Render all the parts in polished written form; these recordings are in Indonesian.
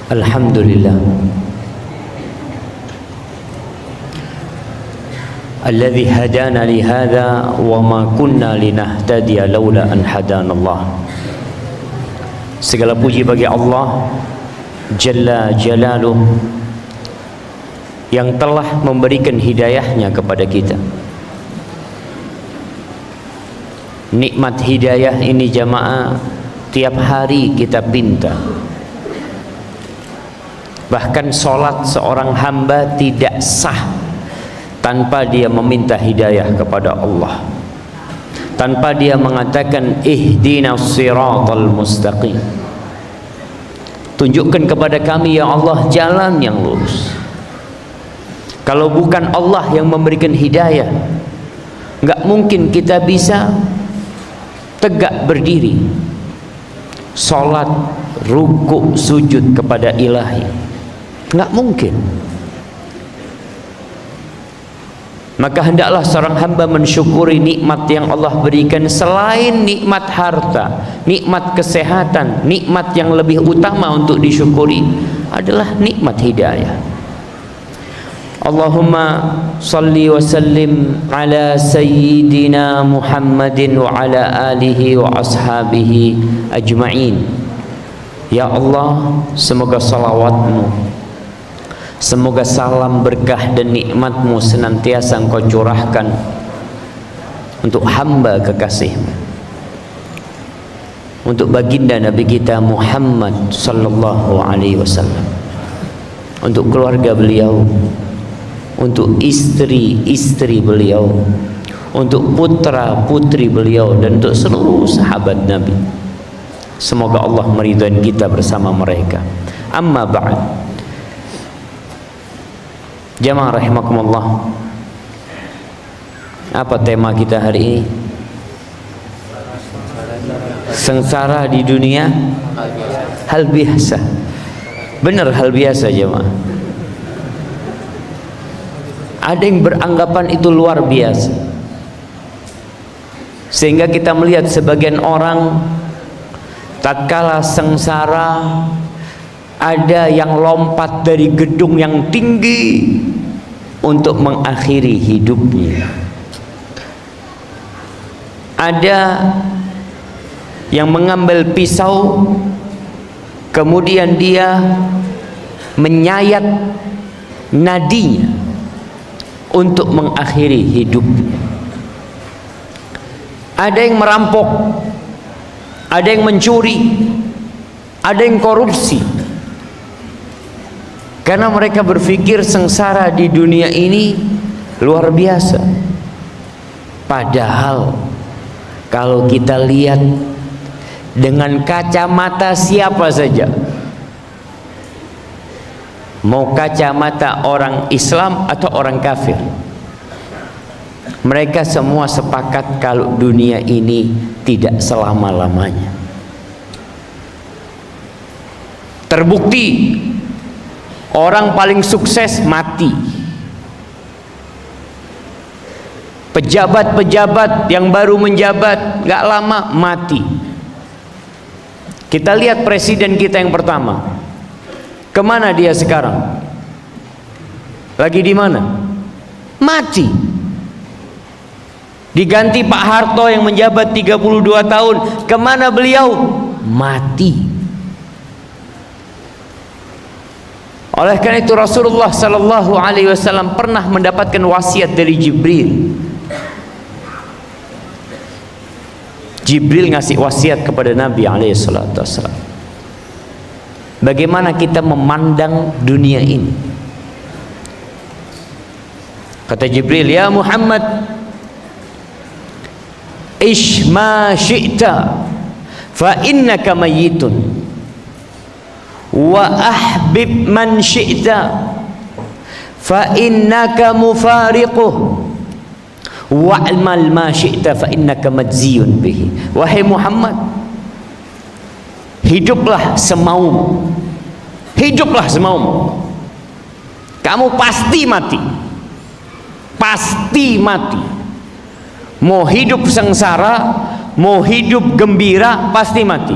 Alhamdulillah alladzi hadana li hadza wa ma kunna linahtadiya laula an hadanallah. Segala puji bagi Allah Jalla Jalaluh yang telah memberikan hidayahnya kepada kita. Nikmat hidayah ini jamaah tiap hari kita pinta. Bahkan solat seorang hamba tidak sah tanpa dia meminta hidayah kepada Allah, tanpa dia mengatakan ihdinas siratal mustaqim, tunjukkan kepada kami ya Allah jalan yang lurus. Kalau bukan Allah yang memberikan hidayah, nggak mungkin kita bisa tegak berdiri, sholat, ruku, sujud kepada ilahi. Nggak mungkin. Maka hendaklah seorang hamba mensyukuri nikmat yang Allah berikan. Selain nikmat harta, nikmat kesehatan, nikmat yang lebih utama untuk disyukuri adalah nikmat hidayah. Allahumma salli wa sallim ala sayyidina Muhammadin wa ala alihi wa ashabihi ajma'in. Ya Allah, semoga salawatmu, semoga salam berkah dan nikmatmu senantiasa engkau curahkan untuk hamba kekasihmu, untuk baginda Nabi kita Muhammad sallallahu alaihi wasallam, untuk keluarga beliau, untuk istri-istri beliau, untuk putra-putri beliau, dan untuk seluruh sahabat Nabi. Semoga Allah meridhai kita bersama mereka. Amma ba'd. Jamaah rahimakumullah, apa tema kita hari ini? Sengsara di dunia hal biasa. Benar, hal biasa jemaah. Ada yang beranggapan itu luar biasa, sehingga kita melihat sebagian orang tatkala sengsara, ada yang lompat dari gedung yang tinggi untuk mengakhiri hidupnya. Ada yang mengambil pisau, kemudian dia menyayat nadinya untuk mengakhiri hidupnya. Ada yang merampok, ada yang mencuri, ada yang korupsi, karena mereka berpikir sengsara di dunia ini luar biasa. Padahal kalau kita lihat dengan kacamata siapa saja, mau kacamata orang Islam atau orang kafir, mereka semua sepakat kalau dunia ini tidak selama-lamanya. Terbukti orang paling sukses mati, pejabat-pejabat yang baru menjabat gak lama mati. Kita lihat presiden kita yang pertama, kemana dia sekarang? Lagi di mana? Mati. Diganti Pak Harto yang menjabat 32 tahun, kemana beliau? Mati. Oleh karena itu Rasulullah sallallahu alaihi wasallam pernah mendapatkan wasiat dari Jibril. Jibril ngasih wasiat kepada Nabi alaihi salatu wasallam. Bagaimana kita memandang dunia ini? Kata Jibril, ya Muhammad, ish ma syi'ta fa innaka mayyitun wa ahbib man syi'ta fa innaka mufariquh wa'mal ma syi'ta fa innaka majziyun bihi. Wahai Muhammad, hiduplah semaumu, hiduplah semaumu, kamu pasti mati, pasti mati. Mau hidup sengsara, mau hidup gembira, pasti mati.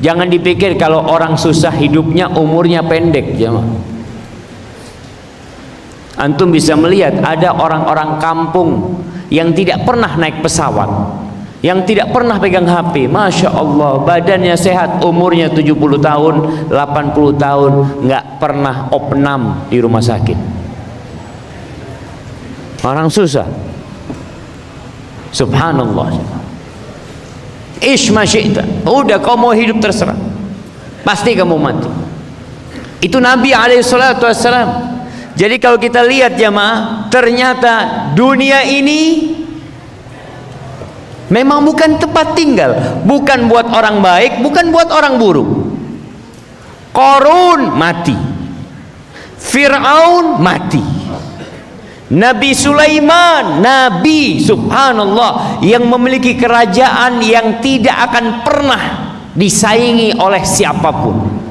Jangan dipikir kalau orang susah hidupnya umurnya pendek, jemaah. Antum bisa melihat ada orang-orang kampung yang tidak pernah naik pesawat, yang tidak pernah pegang HP, Masya Allah, badannya sehat, umurnya 70 tahun, 80 tahun, nggak pernah opnam di rumah sakit. Orang susah. Subhanallah. Ish masyi'ta, udah kau mau hidup terserah, pasti kamu mati. Itu Nabi alaihissalatu wassalam. Jadi kalau kita lihat jamaah, ternyata dunia ini memang bukan tempat tinggal, bukan buat orang baik, bukan buat orang buruk. Qarun mati, Fir'aun mati, Nabi Sulaiman, Nabi, subhanallah, yang memiliki kerajaan yang tidak akan pernah disaingi oleh siapapun.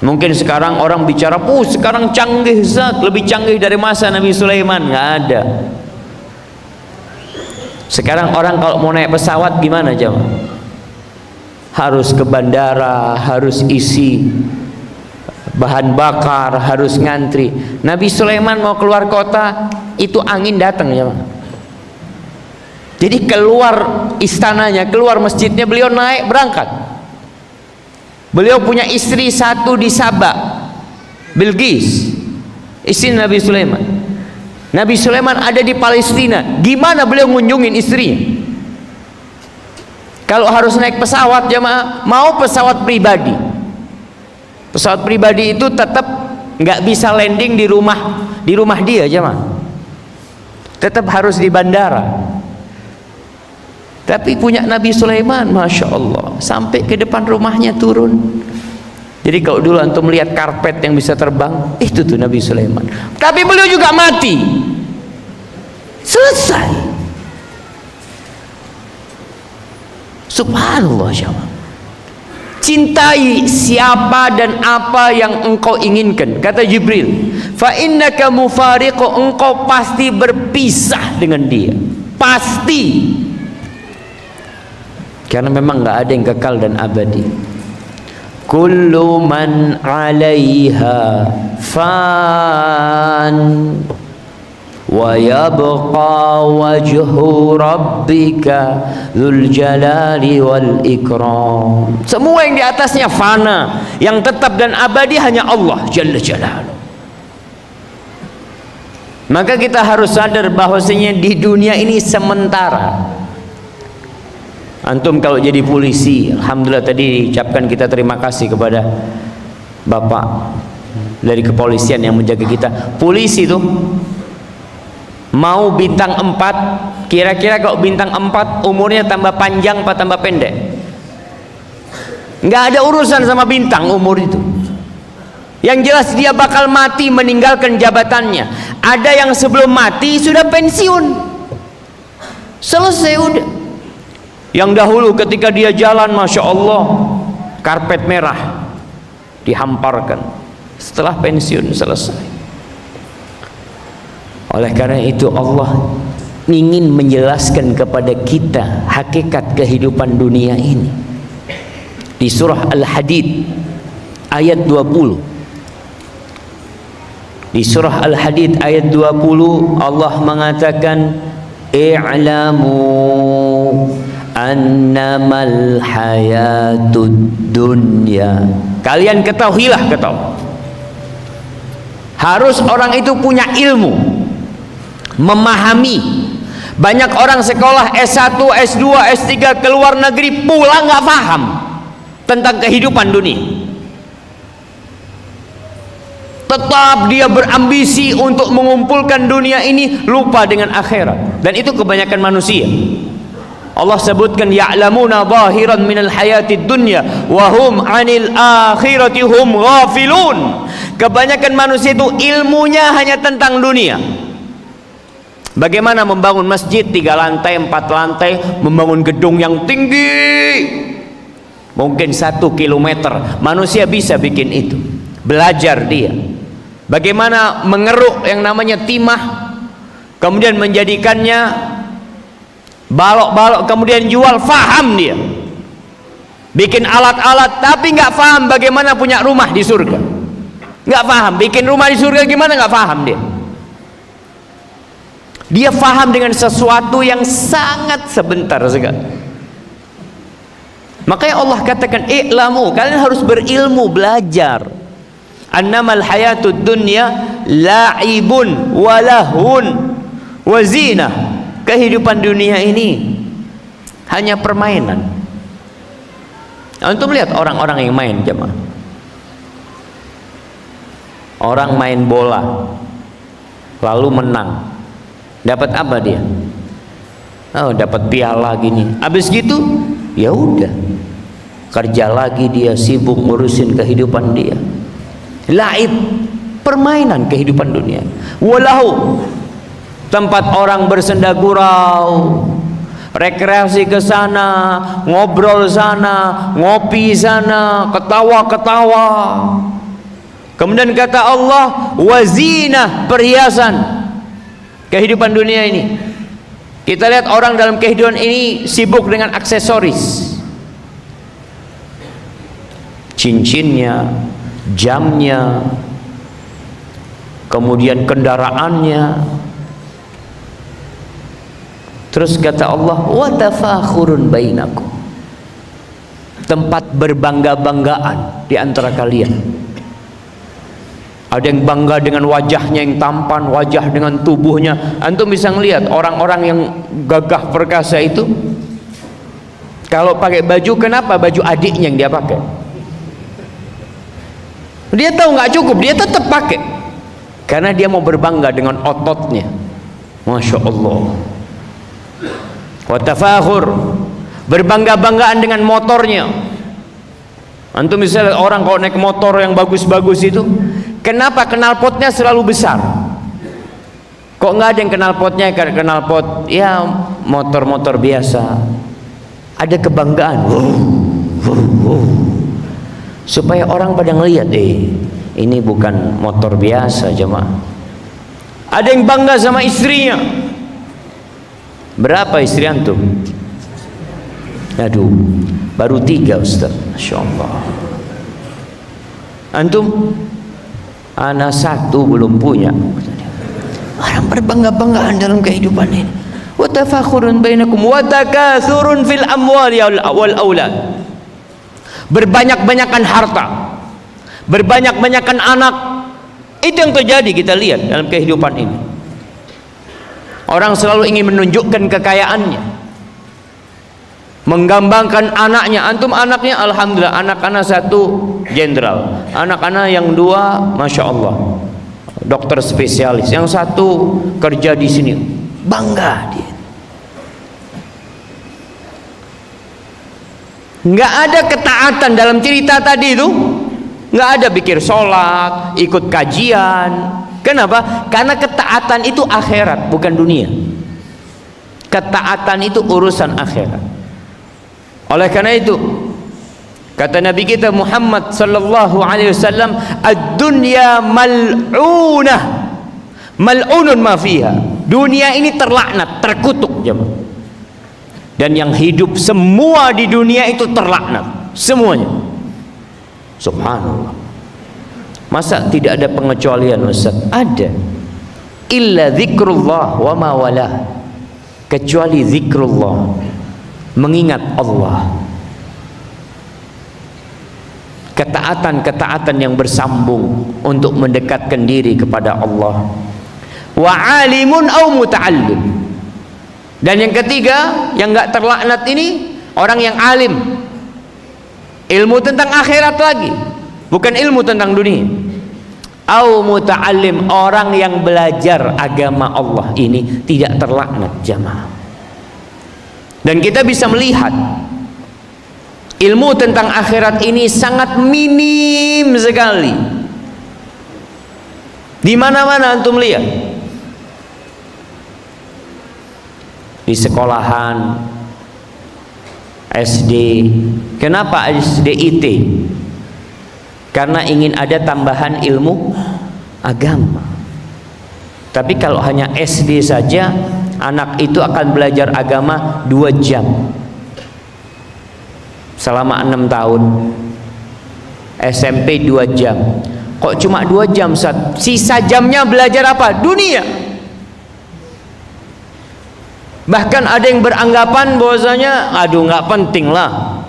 Mungkin sekarang orang bicara, sekarang canggih Zat, lebih canggih dari masa Nabi Sulaiman. Nggak ada. Sekarang orang kalau mau naik pesawat gimana jemaah? Harus ke bandara, harus isi bahan bakar, harus ngantri. Nabi Sulaiman mau keluar kota, itu angin datang jemaah. Jadi keluar istananya, keluar masjidnya, beliau naik berangkat. Beliau punya istri satu di Sabah, Bilqis, istri Nabi Sulaiman. Nabi Sulaiman ada di Palestina. Gimana beliau ngunjungin istrinya? Kalau harus naik pesawat jemaah, mau pesawat pribadi. Pesawat pribadi itu tetap nggak bisa landing di rumah dia jemaah. Tetap harus di bandara. Tapi punya Nabi Sulaiman, Masya Allah, sampai ke depan rumahnya turun. Jadi kalau dulu antum melihat karpet yang bisa terbang, itu tuh Nabi Sulaiman. Tapi beliau juga mati. Selesai. Subhanallah jemaah. Cintai siapa dan apa yang engkau inginkan. Kata Jibril, fa innaka mufariqu, engkau pasti berpisah dengan dia. Pasti. Karena memang nggak ada yang kekal dan abadi. Kullu man 'alaiha fan wa yabqa wajhu rabbika dzul jalali wal ikram. Semua yang di atasnya fana, yang tetap dan abadi hanya Allah jalla jalaluhu. Maka kita harus sadar bahwasanya di dunia ini sementara. Antum kalau jadi polisi, alhamdulillah tadi ucapkan kita terima kasih kepada Bapak dari kepolisian yang menjaga kita. Polisi itu mau bintang 4, kira-kira kalau bintang 4 umurnya tambah panjang apa tambah pendek? Nggak ada urusan sama bintang umur itu. Yang jelas dia bakal mati meninggalkan jabatannya. Ada yang sebelum mati sudah pensiun, selesai udah. Yang dahulu ketika dia jalan, Masya Allah, karpet merah dihamparkan. Setelah pensiun selesai. Oleh karena itu Allah ingin menjelaskan kepada kita hakikat kehidupan dunia ini. Di surah Al-Hadid ayat 20. Di surah Al-Hadid ayat 20 Allah mengatakan, i'lamu annamal hayatud dunya. Kalian ketahuilah, harus orang itu punya ilmu, memahami. Banyak orang sekolah S1, S2, S3 ke luar negeri, pulang nggak paham tentang kehidupan dunia. Tetap dia berambisi untuk mengumpulkan dunia ini, lupa dengan akhirat. Dan itu kebanyakan manusia. Allah sebutkan ya'lamuna zahiran minal hayatid dunya wa hum 'anil akhirati hum ghafilun. Kebanyakan manusia itu ilmunya hanya tentang dunia. Bagaimana membangun masjid 3 lantai, 4 lantai, membangun gedung yang tinggi mungkin 1 kilometer, manusia bisa bikin itu. Belajar dia bagaimana mengeruk yang namanya timah, kemudian menjadikannya balok-balok, kemudian jual, faham dia. bikin alat-alat, tapi nggak paham bagaimana punya rumah di surga. Nggak paham bikin rumah di surga gimana, nggak paham dia. Dia paham dengan sesuatu yang sangat sebentar sekali. Makanya Allah katakan, i'lamu, kalian harus berilmu, belajar. Annamal hayatud dunya la'ibun walahun wazinah. Kehidupan dunia ini hanya permainan. Antum lihat orang-orang yang main, jemaah. Orang main bola lalu menang, dapat apa dia? Oh, dapat piala gini. Habis gitu, ya udah, kerja lagi dia, sibuk ngurusin kehidupan dia. Laib, permainan kehidupan dunia. Walau, tempat orang bersenda gurau, rekreasi ke sana, ngobrol sana, ngopi sana, ketawa-ketawa. Kemudian kata Allah, wazinah, perhiasan kehidupan dunia ini. Kita lihat orang dalam kehidupan ini sibuk dengan aksesoris, cincinnya, jamnya, kemudian kendaraannya. Terus kata Allah, wa tafakhurun bainakum, tempat berbangga-banggaan di antara kalian. Ada yang bangga dengan wajahnya yang tampan, wajah dengan tubuhnya. Antum bisa ngelihat orang-orang yang gagah perkasa itu, kalau pakai baju, kenapa baju adiknya yang dia pakai? Dia tahu nggak cukup, dia tetap pakai karena dia mau berbangga dengan ototnya. Masya Allah. Wa tafakhur, berbangga-banggaan dengan motornya. Antum bisa lihat orang kalau naik motor yang bagus-bagus itu, kenapa knalpotnya selalu besar? Kok nggak ada yang knalpotnya kayak knalpot ya motor-motor biasa? Ada kebanggaan, supaya orang pada ngelihat, ini bukan motor biasa, jemaah. Ada yang bangga sama istrinya. Berapa istri antum? Aduh, baru 3 Ustaz. Masya Allah. Antum? Anak 1 belum punya. Orang berbangga-banggaan dalam kehidupan ini. Wa tafakhurun bainakum wa takatsurun fil amwali wal aulad. Berbanyak-banyakan harta, berbanyak-banyakan anak. Itu yang terjadi, kita lihat dalam kehidupan ini. Orang selalu ingin menunjukkan kekayaannya, menggambarkan anaknya. Antum anaknya, alhamdulillah, anak-anak 1 jenderal, anak-anak yang 2 masya Allah dokter spesialis, yang 1 kerja di sini, bangga dia. Nggak ada ketaatan dalam cerita tadi itu, nggak ada pikir sholat, ikut kajian. Kenapa? Karena ketaatan itu akhirat, bukan dunia. Ketaatan itu urusan akhirat. Oleh karena itu, kata Nabi kita Muhammad sallallahu alaihi wasallam, ad-dunya mal'unah, mal'unun ma fiha. Dunia ini terlaknat, terkutuk, jemaah. Dan yang hidup semua di dunia itu terlaknat, semuanya. Subhanallah. Masa tidak ada pengecualian, Ustaz? Ada. Illa zikrullah wa ma wala. Kecuali zikrullah, mengingat Allah. Ketaatan-ketaatan yang bersambung untuk mendekatkan diri kepada Allah. Wa alimun au muta'allim. Dan yang ketiga, yang enggak terlaknat ini, orang yang alim. Ilmu tentang akhirat lagi, bukan ilmu tentang dunia. Au muta'allim, orang yang belajar agama Allah ini tidak terlaknat, jamaah. Dan kita bisa melihat ilmu tentang akhirat ini sangat minim sekali. Di mana-mana antum lihat, di sekolahan SD. Kenapa SD IT? Karena ingin ada tambahan ilmu agama. Tapi kalau hanya SD saja, anak itu akan belajar agama 2 jam. selama 6 tahun. SMP 2 jam. Kok cuma 2 jam, Ustaz? Sisa jamnya belajar apa? Dunia. Bahkan ada yang beranggapan bahwasanya aduh nggak penting lah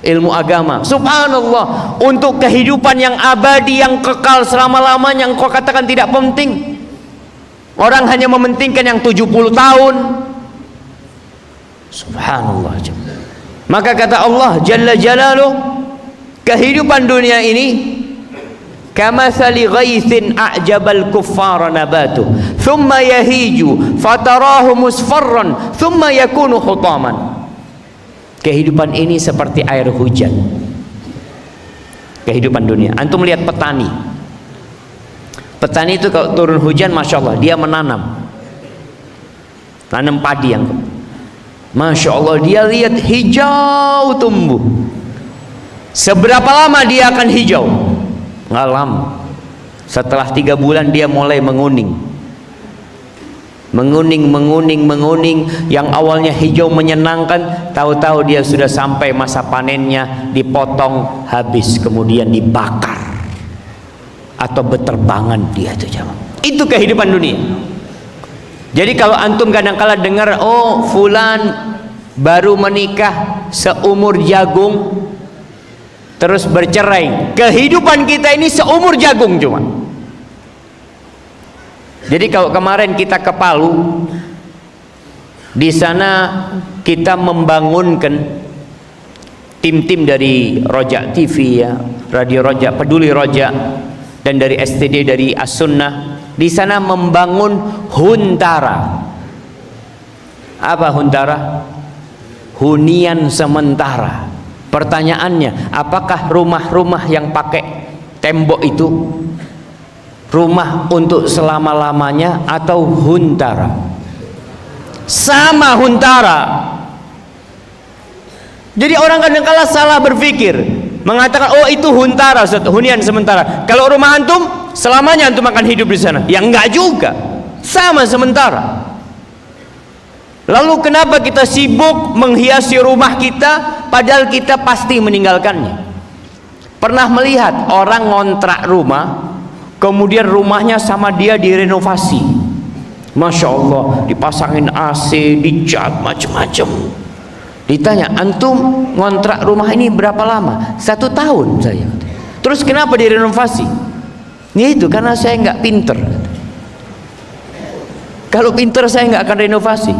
ilmu agama. Subhanallah, untuk kehidupan yang abadi, yang kekal selama-lamanya engkau katakan tidak penting. Orang hanya mementingkan yang 70 tahun. Subhanallah. Maka kata Allah Jalla Jalaluh, kehidupan dunia ini kamathali ghaithin a'jabal kuffara nabatu thumma yahiju fatarahu musfarran thumma yakunu hutaman. Kehidupan ini seperti air hujan. Kehidupan dunia. Antum lihat petani. Petani itu kalau turun hujan, masya Allah, dia menanam padi yang, masya Allah, dia lihat hijau tumbuh. Seberapa lama dia akan hijau? Nggak lama. Setelah 3 bulan dia mulai menguning. Menguning. Yang awalnya hijau menyenangkan, tahu-tahu dia sudah sampai masa panennya, dipotong, habis, kemudian dibakar atau beterbangan dia itu jamaah. Itu kehidupan dunia. Jadi kalau antum kadang-kala dengar, oh fulan baru menikah seumur jagung terus bercerai, kehidupan kita ini seumur jagung cuma. Jadi kalau kemarin kita ke Palu, di sana kita membangunkan tim-tim dari Roja TV ya, Radio Roja, Peduli Roja, dan dari STD, dari As-Sunnah. Di sana membangun huntara. Apa huntara? Hunian sementara. Pertanyaannya, apakah rumah-rumah yang pakai tembok itu rumah untuk selama-lamanya atau huntara? Sama, huntara. Jadi orang kadang-kala salah berpikir, mengatakan oh itu huntara, hunian sementara. Kalau rumah antum selamanya antum akan hidup di sana. Ya enggak juga, sama, sementara. Lalu kenapa kita sibuk menghiasi rumah kita padahal kita pasti meninggalkannya? Pernah melihat orang ngontrak rumah, kemudian rumahnya sama dia direnovasi, masya Allah, dipasangin AC, dicat macam-macam. Ditanya, antum ngontrak rumah ini berapa lama? 1 tahun saya. Terus kenapa direnovasi? Ya itu karena saya nggak pinter. Kalau pinter saya nggak akan renovasi.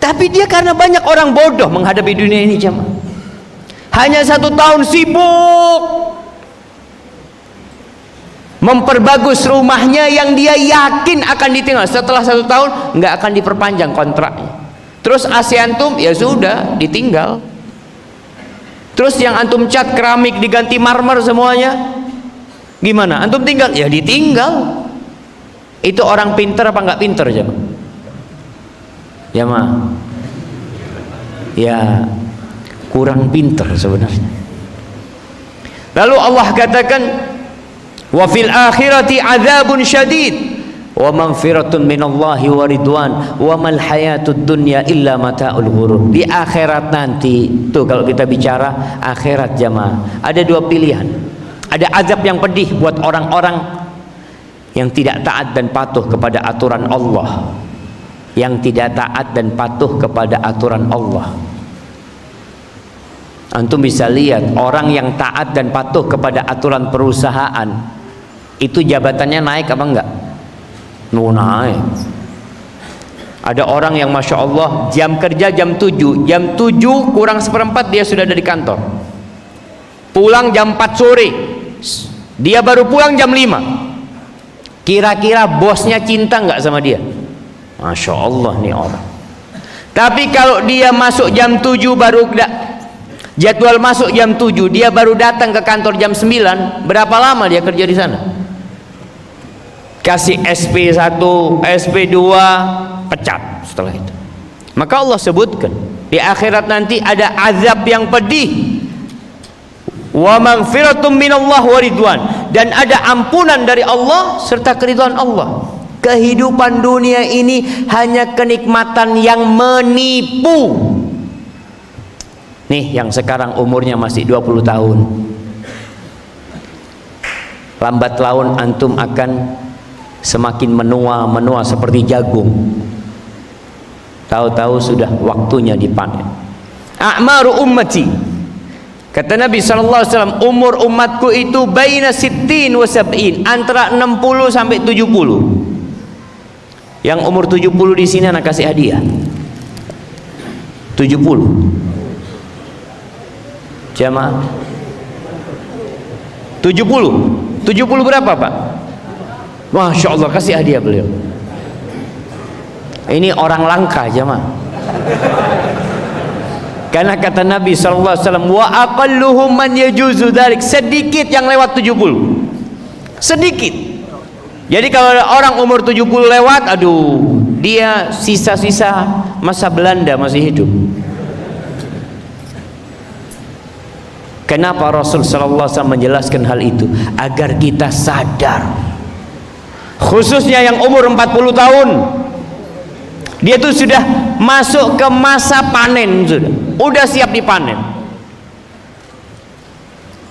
Tapi dia karena banyak orang bodoh menghadapi dunia ini jemaah. Hanya 1 tahun sibuk memperbagus rumahnya yang dia yakin akan ditinggal. Setelah 1 tahun nggak akan diperpanjang kontraknya. Terus AC antum ya sudah ditinggal. Terus yang antum cat keramik diganti marmer semuanya, gimana? Antum tinggal? Ya ditinggal. Itu orang pinter apa nggak pinter jemaah? Jemaah, ya kurang pinter sebenarnya. Lalu Allah katakan, wa fil akhirati adzabun syadid wa maghfiratun minallahi wa ridwan wa mal hayatud dunya illa mata'ul ghurur. Di akhirat nanti, tuh kalau kita bicara akhirat jamaah, ada 2 pilihan. Ada azab yang pedih buat orang-orang yang tidak taat dan patuh kepada aturan Allah. Yang tidak taat dan patuh kepada aturan Allah. Antum bisa lihat orang yang taat dan patuh kepada aturan perusahaan, itu jabatannya naik apa enggak? Naik. Ada orang yang masya Allah jam kerja jam 7 kurang 1/4 dia sudah ada di kantor. Pulang jam 4 sore, dia baru pulang jam 5. Kira-kira bosnya cinta enggak sama dia? Masya Allah nih orang. Tapi kalau dia masuk jam 7 baru jadwal masuk jam 7, dia baru datang ke kantor jam 9, berapa lama dia kerja di sana? Kasih SP1, SP2, pecat setelah itu. Maka Allah sebutkan di akhirat nanti ada azab yang pedih. Wa maghfiratum minallah wa ridwan, dan ada ampunan dari Allah serta keridhaan Allah. Kehidupan dunia ini hanya kenikmatan yang menipu. Nih yang sekarang umurnya masih 20 tahun. Lambat laun antum akan semakin menua seperti jagung. Tahu-tahu sudah waktunya dipanen. A'maru ummati, kata Nabi SAW, umur umatku itu baina sittin wa sab'in, antara 60 sampai 70. Yang umur 70 di sini anak kasih hadiah. 70. Jamaah 70 berapa Pak? Masya Allah, kasih hadiah beliau. Ini orang langka jamaah. Karena kata Nabi SAW, wa aqalluhum man yajuzu dzalik, sedikit yang lewat 70. Sedikit. Jadi kalau orang umur 70 lewat, aduh, dia sisa-sisa masa Belanda masih hidup. Kenapa Rasul sallallahu alaihi wasallam menjelaskan hal itu? Agar kita sadar, khususnya yang umur 40 tahun, dia tuh sudah masuk ke masa panen, sudah siap dipanen.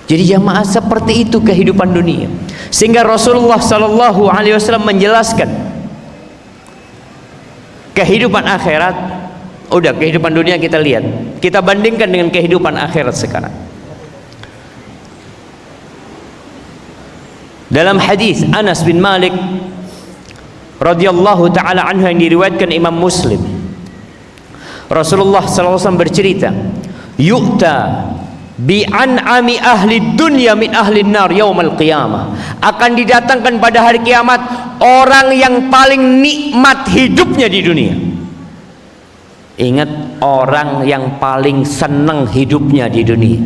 Jadi jamaah, seperti itu kehidupan dunia. Sehingga Rasulullah sallallahu alaihi wasallam menjelaskan kehidupan akhirat. Udah, kehidupan dunia kita lihat, kita bandingkan dengan kehidupan akhirat sekarang. Dalam hadis Anas bin Malik radhiyallahu taala anhu yang diriwayatkan Imam Muslim, Rasulullah sallallahu alaihi wasallam bercerita, yu'ta bi an'ami ahli dunya min ahli nar yaumal qiyamah, akan didatangkan pada hari kiamat orang yang paling nikmat hidupnya di dunia. Ingat, orang yang paling senang hidupnya di dunia,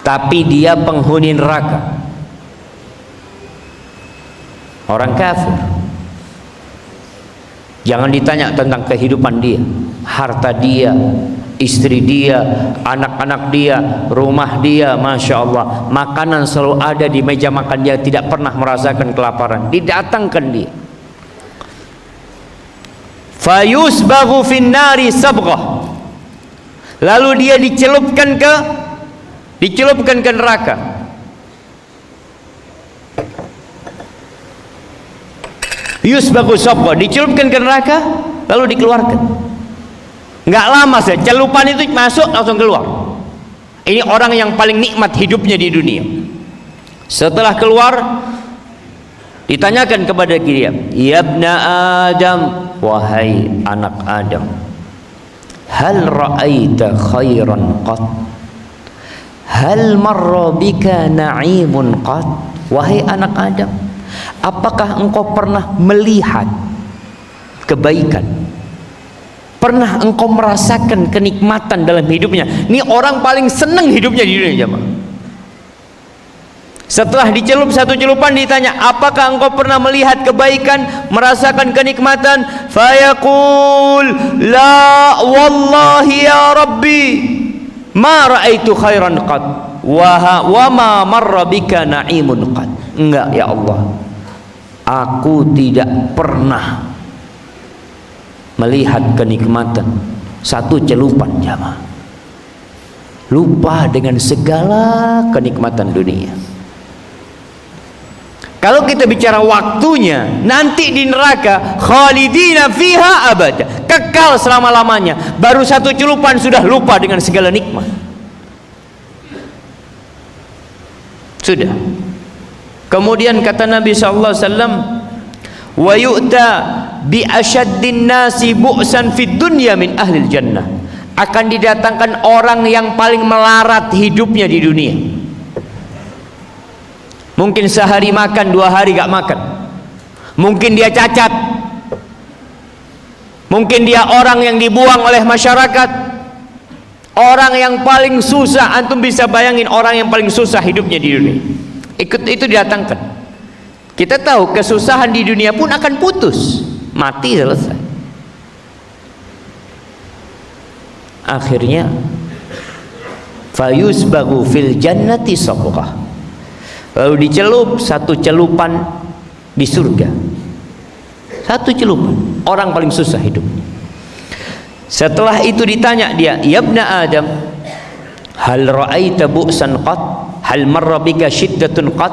tapi dia penghuni neraka. Orang kafir, jangan ditanya tentang kehidupan dia, harta dia, istri dia, anak-anak dia, rumah dia, Masya Allah, makanan selalu ada di meja makan dia, tidak pernah merasakan kelaparan. Didatangkan dia, fayusbaghu finnari sabghah, lalu dia dicelupkan ke neraka. Yusbaghu sabghah, dicelupkan ke neraka lalu dikeluarkan. Nggak lama saja celupan itu masuk langsung keluar. Ini orang yang paling nikmat hidupnya di dunia. Setelah keluar, ditanyakan kepada dia, ya ibna Adam, wahai anak Adam, hal ra'aita khairan qat, hal marra bika na'imun qat. Wahai anak Adam, apakah engkau pernah melihat kebaikan? Pernah engkau merasakan kenikmatan dalam hidupnya? Ini orang paling senang hidupnya di dunia jemaah. Setelah dicelup satu celupan, ditanya, apakah engkau pernah melihat kebaikan, merasakan kenikmatan? Fayaqul, la wallahi ya Rabbi, ma ra'aitu khairan qad wa ma marra bika na'imun qad. Enggak ya Allah, aku tidak pernah melihat kenikmatan satu celupan jamaah. Lupa dengan segala kenikmatan dunia. Kalau kita bicara waktunya, nanti di neraka khalidina fiha abada, kekal selama-lamanya. Baru satu celupan sudah lupa dengan segala nikmat. Sudah. Kemudian kata Nabi sallallahu alaihi wasallam, wa yu'ta bi asyaddin nasi bu'san fid dunya min ahlil jannah, akan didatangkan orang yang paling melarat hidupnya di dunia. Mungkin sehari makan, 2 hari gak makan. Mungkin dia cacat. Mungkin dia orang yang dibuang oleh masyarakat. Orang yang paling susah. Antum bisa bayangin orang yang paling susah hidupnya di dunia. Itu didatangkan. Kita tahu kesusahan di dunia pun akan putus, mati, selesai. Akhirnya fayusbagu fil jannati sabghah, lalu dicelup satu celupan di surga. Satu celupan, orang paling susah hidup. Setelah itu ditanya dia, ya ibna Adam, hal ra'aita bu'san qat? Hal marra bika syiddatun qat?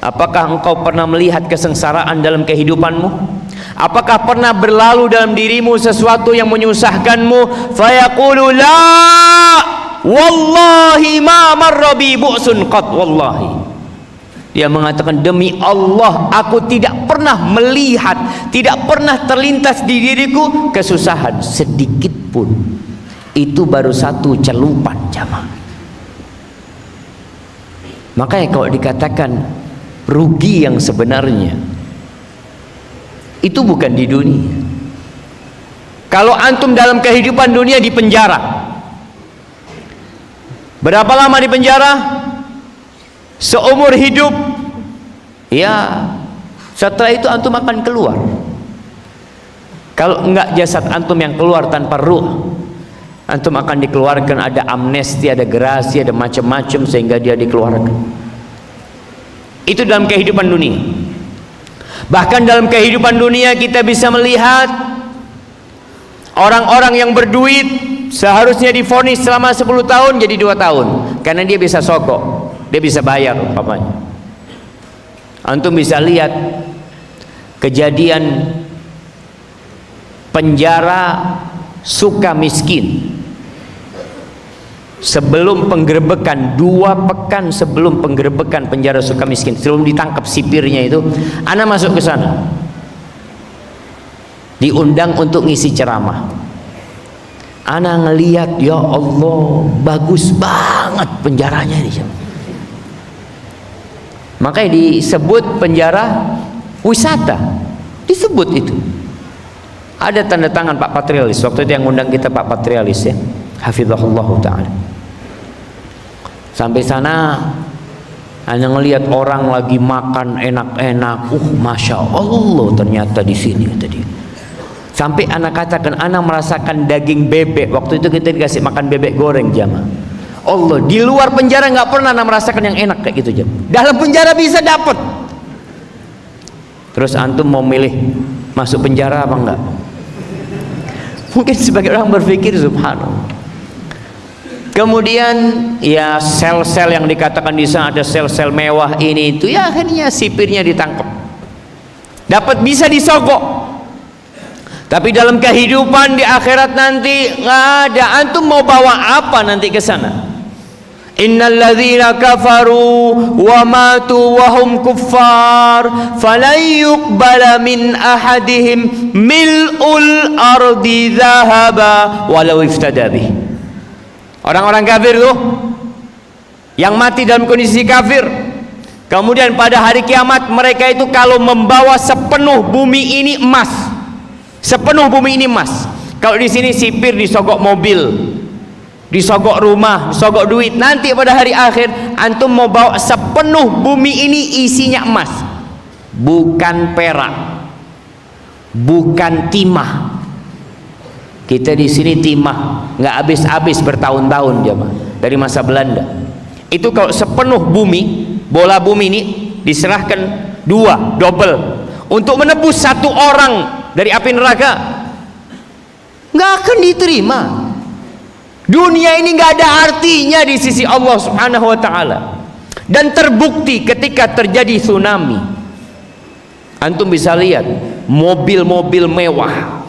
Apakah engkau pernah melihat kesengsaraan dalam kehidupanmu? Apakah pernah berlalu dalam dirimu sesuatu yang menyusahkanmu? Fayaqulu la wallahi ma marra bi bu'sun qat wallahi. Dia mengatakan, demi Allah aku tidak pernah melihat, tidak pernah terlintas di diriku kesusahan sedikit pun. Itu baru satu celupan jamaah. Makanya kalau dikatakan rugi yang sebenarnya itu bukan di dunia. Kalau antum dalam kehidupan dunia di penjara, berapa lama di penjara? Seumur hidup. Ya, setelah itu antum akan keluar. Kalau enggak jasad antum yang keluar tanpa ruh, antum akan dikeluarkan, ada amnesti, ada gerasi, ada macam-macam sehingga dia dikeluarkan. Itu dalam kehidupan dunia. Bahkan dalam kehidupan dunia kita bisa melihat orang-orang yang berduit seharusnya divonis selama 10 tahun jadi 2 tahun karena dia bisa sogok, dia bisa bayar umpamanya. Antum bisa lihat kejadian penjara suka miskin sebelum penggerebekan, 2 pekan sebelum penggerebekan penjara suka miskin, sebelum ditangkap sipirnya itu, ana masuk ke sana, diundang untuk ngisi ceramah. Ana ngelihat, ya Allah, bagus banget penjaranya ini. Makanya disebut penjara wisata, disebut itu. Ada tanda tangan Pak Patrialis, waktu itu yang undang kita Pak Patrialis ya, hafizahullah ta'ala. Sampai sana hanya ngelihat orang lagi makan enak-enak, masya Allah ternyata di sini tadi. Sampai anak katakan, anak merasakan daging bebek. Waktu itu kita dikasih makan bebek goreng jamaah. Allah, di luar penjara nggak pernah anak merasakan yang enak kayak gitu jamaah. Dalam penjara bisa dapat. Terus antum mau milih masuk penjara apa enggak? Mungkin sebagai orang berpikir subhanallah. Kemudian ya sel-sel yang dikatakan di sana ada sel-sel mewah ini itu, ya akhirnya sipirnya ditangkap. Dapat bisa disogok. Tapi dalam kehidupan di akhirat nanti nggak ada. Antum mau bawa apa nanti ke sana? Innal ladzina kafaru wa matu wa hum kuffar falan yuqbala min ahadihim mil'ul ardi dhahaba walau iftada bih. Orang-orang kafir tuh yang mati dalam kondisi kafir, kemudian pada hari kiamat mereka itu kalau membawa sepenuh bumi ini emas, sepenuh bumi ini emas. Kalau di sini sipir disogok mobil, disogok rumah, disogok duit. Nanti pada hari akhir antum mau bawa sepenuh bumi ini isinya emas, bukan perak, bukan timah. Kita di sini timah nggak habis-habis bertahun-tahun jamaah dari masa Belanda. Itu kalau sepenuh bumi, bola bumi ini diserahkan 2 double untuk menebus 1 orang dari api neraka, nggak akan diterima. Dunia ini nggak ada artinya di sisi Allah Subhanahu wa ta'ala. Dan terbukti ketika terjadi tsunami, antum bisa lihat mobil-mobil mewah,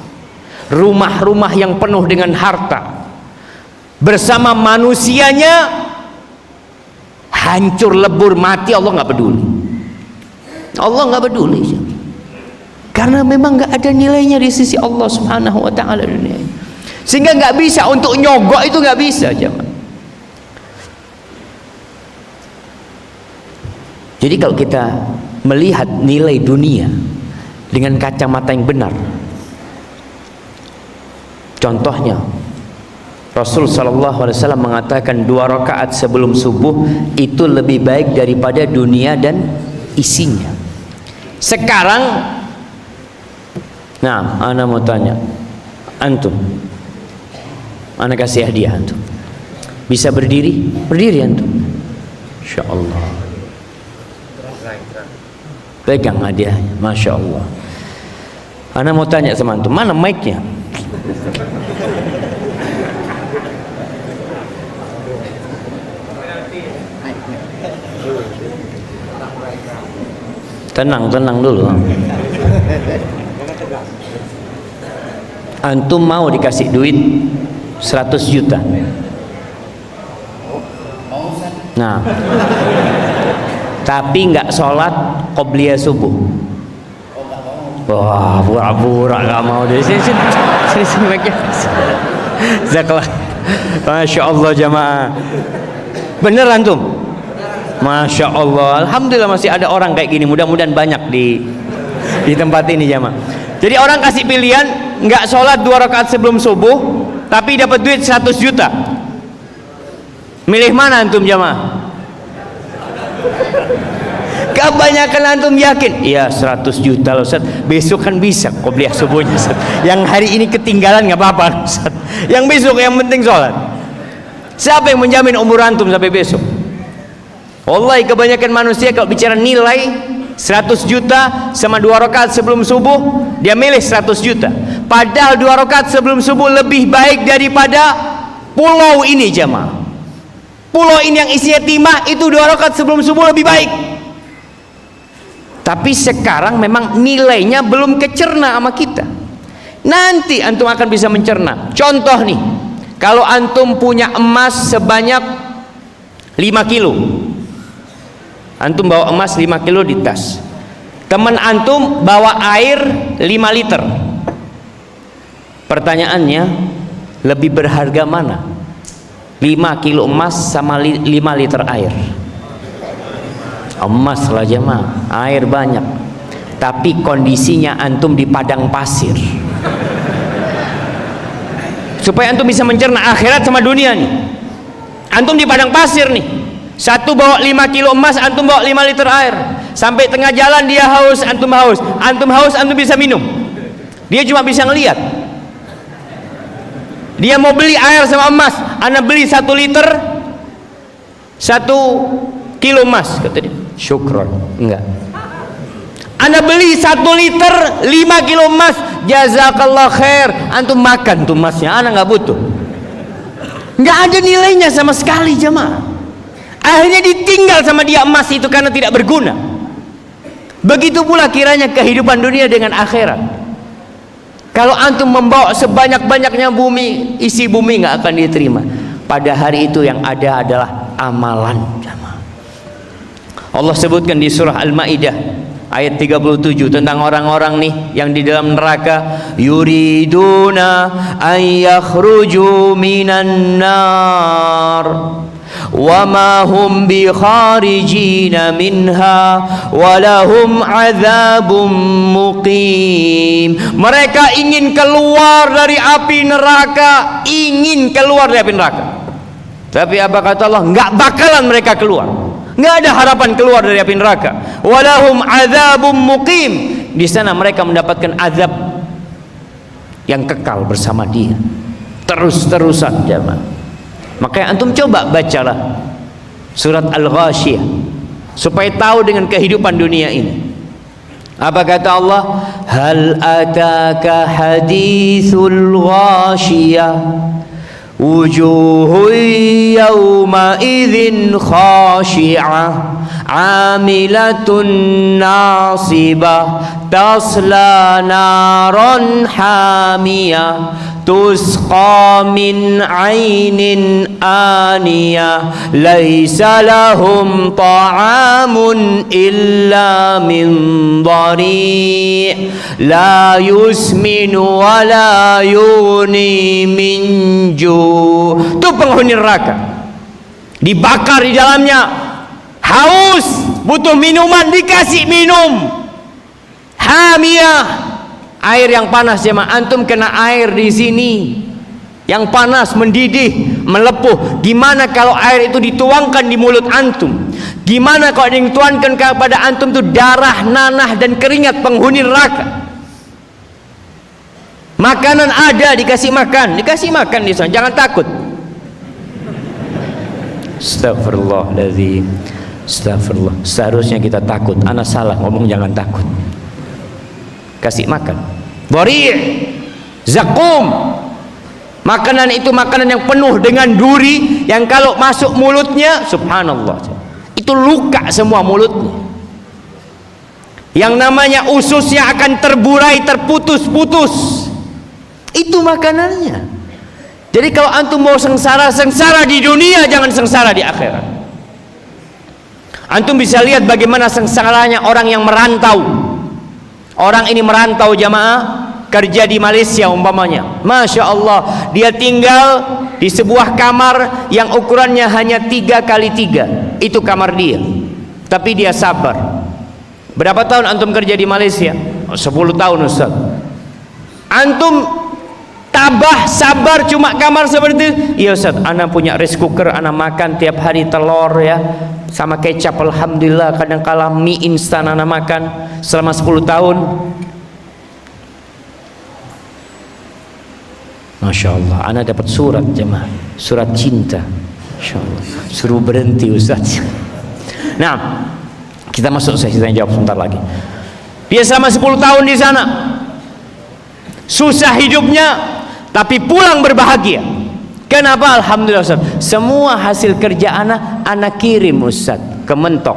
rumah-rumah yang penuh dengan harta, bersama manusianya hancur lebur mati. Allah nggak peduli. Allah nggak peduli karena memang nggak ada nilainya di sisi Allah Subhanahu wa ta'ala dunia. Sehingga nggak bisa untuk nyogok, itu nggak bisa jemaah. Jadi kalau kita melihat nilai dunia dengan kacamata yang benar, contohnya Rasul sallallahu alaihi wasallam mengatakan 2 rakaat sebelum subuh itu lebih baik daripada dunia dan isinya. Sekarang, nah, ana mau tanya, antum, ana kasih hadiah antum. Bisa berdiri? Berdiri antum. Insyaallah. Pegang hadiahnya, masya Allah. Ana mau tanya sama antum, mana mic-nya? Tenang dulu. Antum mau dikasih duit 100 juta. Nah, tapi nggak sholat qobliyah subuh. Wah, pura-pura nggak mau deh. Sini mereka. Zaklah. Masya Allah jamaah. Bener antum? Masya Allah. Alhamdulillah masih ada orang kayak gini. Mudah-mudahan banyak di tempat ini jamaah. Jadi orang kasih pilihan, nggak sholat 2 rakaat sebelum subuh, tapi dapat duit 100 juta. Milih mana antum jamaah? Kebanyakan antum yakin, iya 100 juta loh Ustaz, besok kan bisa qobliyah subuhnya Ustaz. Yang hari ini ketinggalan nggak apa-apa Ustaz. Yang besok yang penting sholat. Siapa yang menjamin umur antum sampai besok? Wallahi kebanyakan manusia kalau bicara nilai 100 juta sama 2 rakaat sebelum subuh, dia milih 100 juta. Padahal 2 rakaat sebelum subuh lebih baik daripada pulau ini jamaah. Pulau ini yang isinya timah, itu 2 rakaat sebelum subuh lebih baik. Tapi sekarang memang nilainya belum kecerna sama kita. Nanti antum akan bisa mencerna. Contoh nih, kalau antum punya emas sebanyak 5 kilo, antum bawa emas 5 kilo di tas, teman antum bawa air 5 liter. Pertanyaannya, lebih berharga mana? 5 kilo emas sama 5 liter air? Emas lah jemaah, air banyak. Tapi kondisinya antum di padang pasir. Supaya antum bisa mencerna akhirat sama dunia nih. Antum di padang pasir nih. Satu bawa 5 kilo emas, antum bawa 5 liter air. Sampai tengah jalan dia haus, antum haus. Antum haus, antum bisa minum. Dia cuma bisa ngelihat. Dia mau beli air sama emas, anda beli 1 liter 1 kilo emas, kata dia. Syukron. Enggak. Anda beli 1 liter 5 kilo emas, jazakallah khair, antum makan tuh emasnya, anda nggak butuh. Nggak ada nilainya sama sekali jemaah. Akhirnya ditinggal sama dia emas itu karena tidak berguna. Begitu pula kiranya kehidupan dunia dengan akhirat. Kalau antum membawa sebanyak-banyaknya bumi, isi bumi nggak akan diterima. Pada hari itu yang ada adalah amalan. Allah sebutkan di surah Al-Maidah ayat 37 tentang orang-orang nih yang di dalam neraka, yuriduna an yakhruju minan nar wa ma hum bi kharijina minha wa lahum adzabum muqim. Mereka ingin keluar dari api neraka, ingin keluar dari api neraka. Tapi apa kata Allah? Enggak bakalan mereka keluar. Nggak ada harapan keluar dari api neraka. Walahum adzabum muqim. Di sana mereka mendapatkan azab yang kekal bersama dia, terus-terusan jemaah. Makanya antum coba bacalah surat Al-Ghasyiyah supaya tahu dengan kehidupan dunia ini. Apa kata Allah? Hal ataka hadithul ghasyiyah wujuhun yawma idzin khashi'ah 'amilatun nasibah tasla naran hamiyah tusqa min 'ainin aniyah laisa lahum ta'amun illa min dhari' la yusminu wa la yughni min ju'. Itu penghuni neraka, dibakar di dalamnya, haus, butuh minuman, dikasih minum hamiyah, air yang panas jemaah. Antum kena air di sini yang panas, mendidih, melepuh. Gimana kalau air itu dituangkan di mulut antum? Gimana kalau dituangkan kepada antum itu darah, nanah dan keringat penghuni neraka? Makanan ada, dikasih makan di sana, jangan takut. Astagfirullahaladzim, astagfirullah. Seharusnya kita takut. Ana salah ngomong jangan takut. Kasih makan dhari', zakum. Makanan itu makanan yang penuh dengan duri, yang kalau masuk mulutnya subhanallah itu luka semua mulutnya. yang namanya ususnya akan terburai, terputus-putus. Itu makanannya. Jadi kalau antum mau sengsara, sengsara di dunia, jangan sengsara di akhirat. Antum bisa lihat bagaimana sengsaranya orang yang merantau. Orang ini merantau jamaah, kerja di Malaysia umpamanya, Masya Allah, dia tinggal di sebuah kamar yang ukurannya hanya 3x3. Itu kamar dia, tapi dia sabar. Berapa tahun antum kerja di Malaysia? 10 tahun Ustaz. Antum tabah sabar cuma kamar seperti itu? Iya Ustaz, ana punya rice cooker, ana makan tiap hari telur ya sama kecap, alhamdulillah. Kadang kala mie instan ana makan selama 10 tahun. Masya Allah, ana dapat surat jemaah, surat cinta. Masya Allah, suruh berhenti Ustaz. Nah, kita masuk sesi tanya jawab sebentar lagi. Dia selama 10 tahun di sana, susah hidupnya, tapi pulang berbahagia. Kenapa? Alhamdulillah Ustaz, semua hasil kerja anak kirim Ustaz ke Mentok.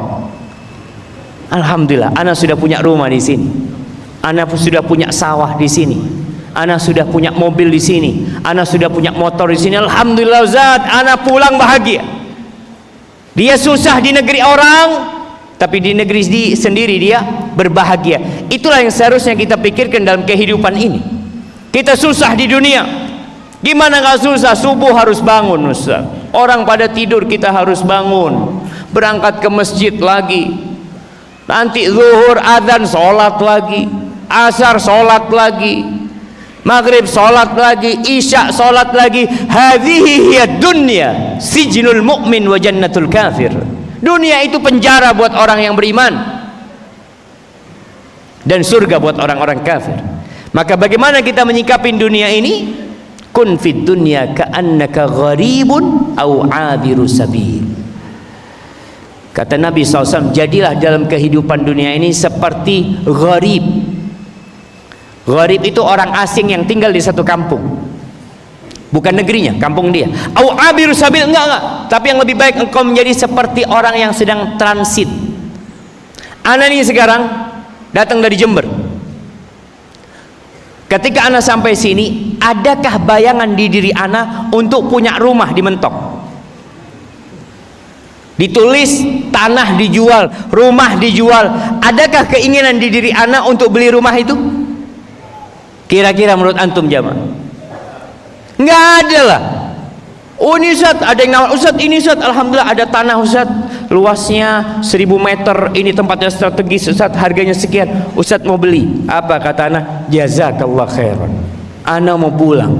Alhamdulillah, anak sudah punya rumah di sini, anak sudah punya sawah di sini, anak sudah punya mobil di sini, anak sudah punya motor di sini. Alhamdulillah Ustaz, anak pulang bahagia. Dia susah di negeri orang, tapi di negeri sendiri dia berbahagia. Itulah yang seharusnya kita pikirkan dalam kehidupan ini. Kita susah di dunia, gimana gak susah? Subuh harus bangun Ustaz, orang pada tidur kita harus bangun, berangkat ke masjid lagi, nanti zuhur adzan sholat lagi, asar sholat lagi, maghrib sholat lagi, isya sholat lagi. Hadhihi hiya dunya sijnul mu'min wa jannatul kafir. Dunia itu penjara buat orang yang beriman dan surga buat orang-orang kafir. Maka bagaimana kita menyikapi dunia ini? Kun fid dunya ka'annaka gharibun au 'abiru sabil. Kata Nabi SAW, jadilah dalam kehidupan dunia ini seperti gharib. Gharib itu orang asing yang tinggal di satu kampung, bukan negerinya, kampung dia. Au 'abiru sabil, enggak, tapi yang lebih baik engkau menjadi seperti orang yang sedang transit. Ana ini sekarang datang dari Jember. Ketika ana sampai sini, adakah bayangan di diri ana untuk punya rumah di Mentok? Ditulis tanah dijual, rumah dijual. Adakah keinginan di diri ana untuk beli rumah itu? Kira-kira menurut antum jamaah? Enggak ada lah. Oh ini Ustaz, ada yang nawar, Ustaz ini Ustaz, alhamdulillah ada tanah Ustaz, luasnya 1000 meter, ini tempatnya strategis Ustaz, harganya sekian, Ustaz mau beli. Apa kata anak? Jazakallah khairan, ana mau pulang.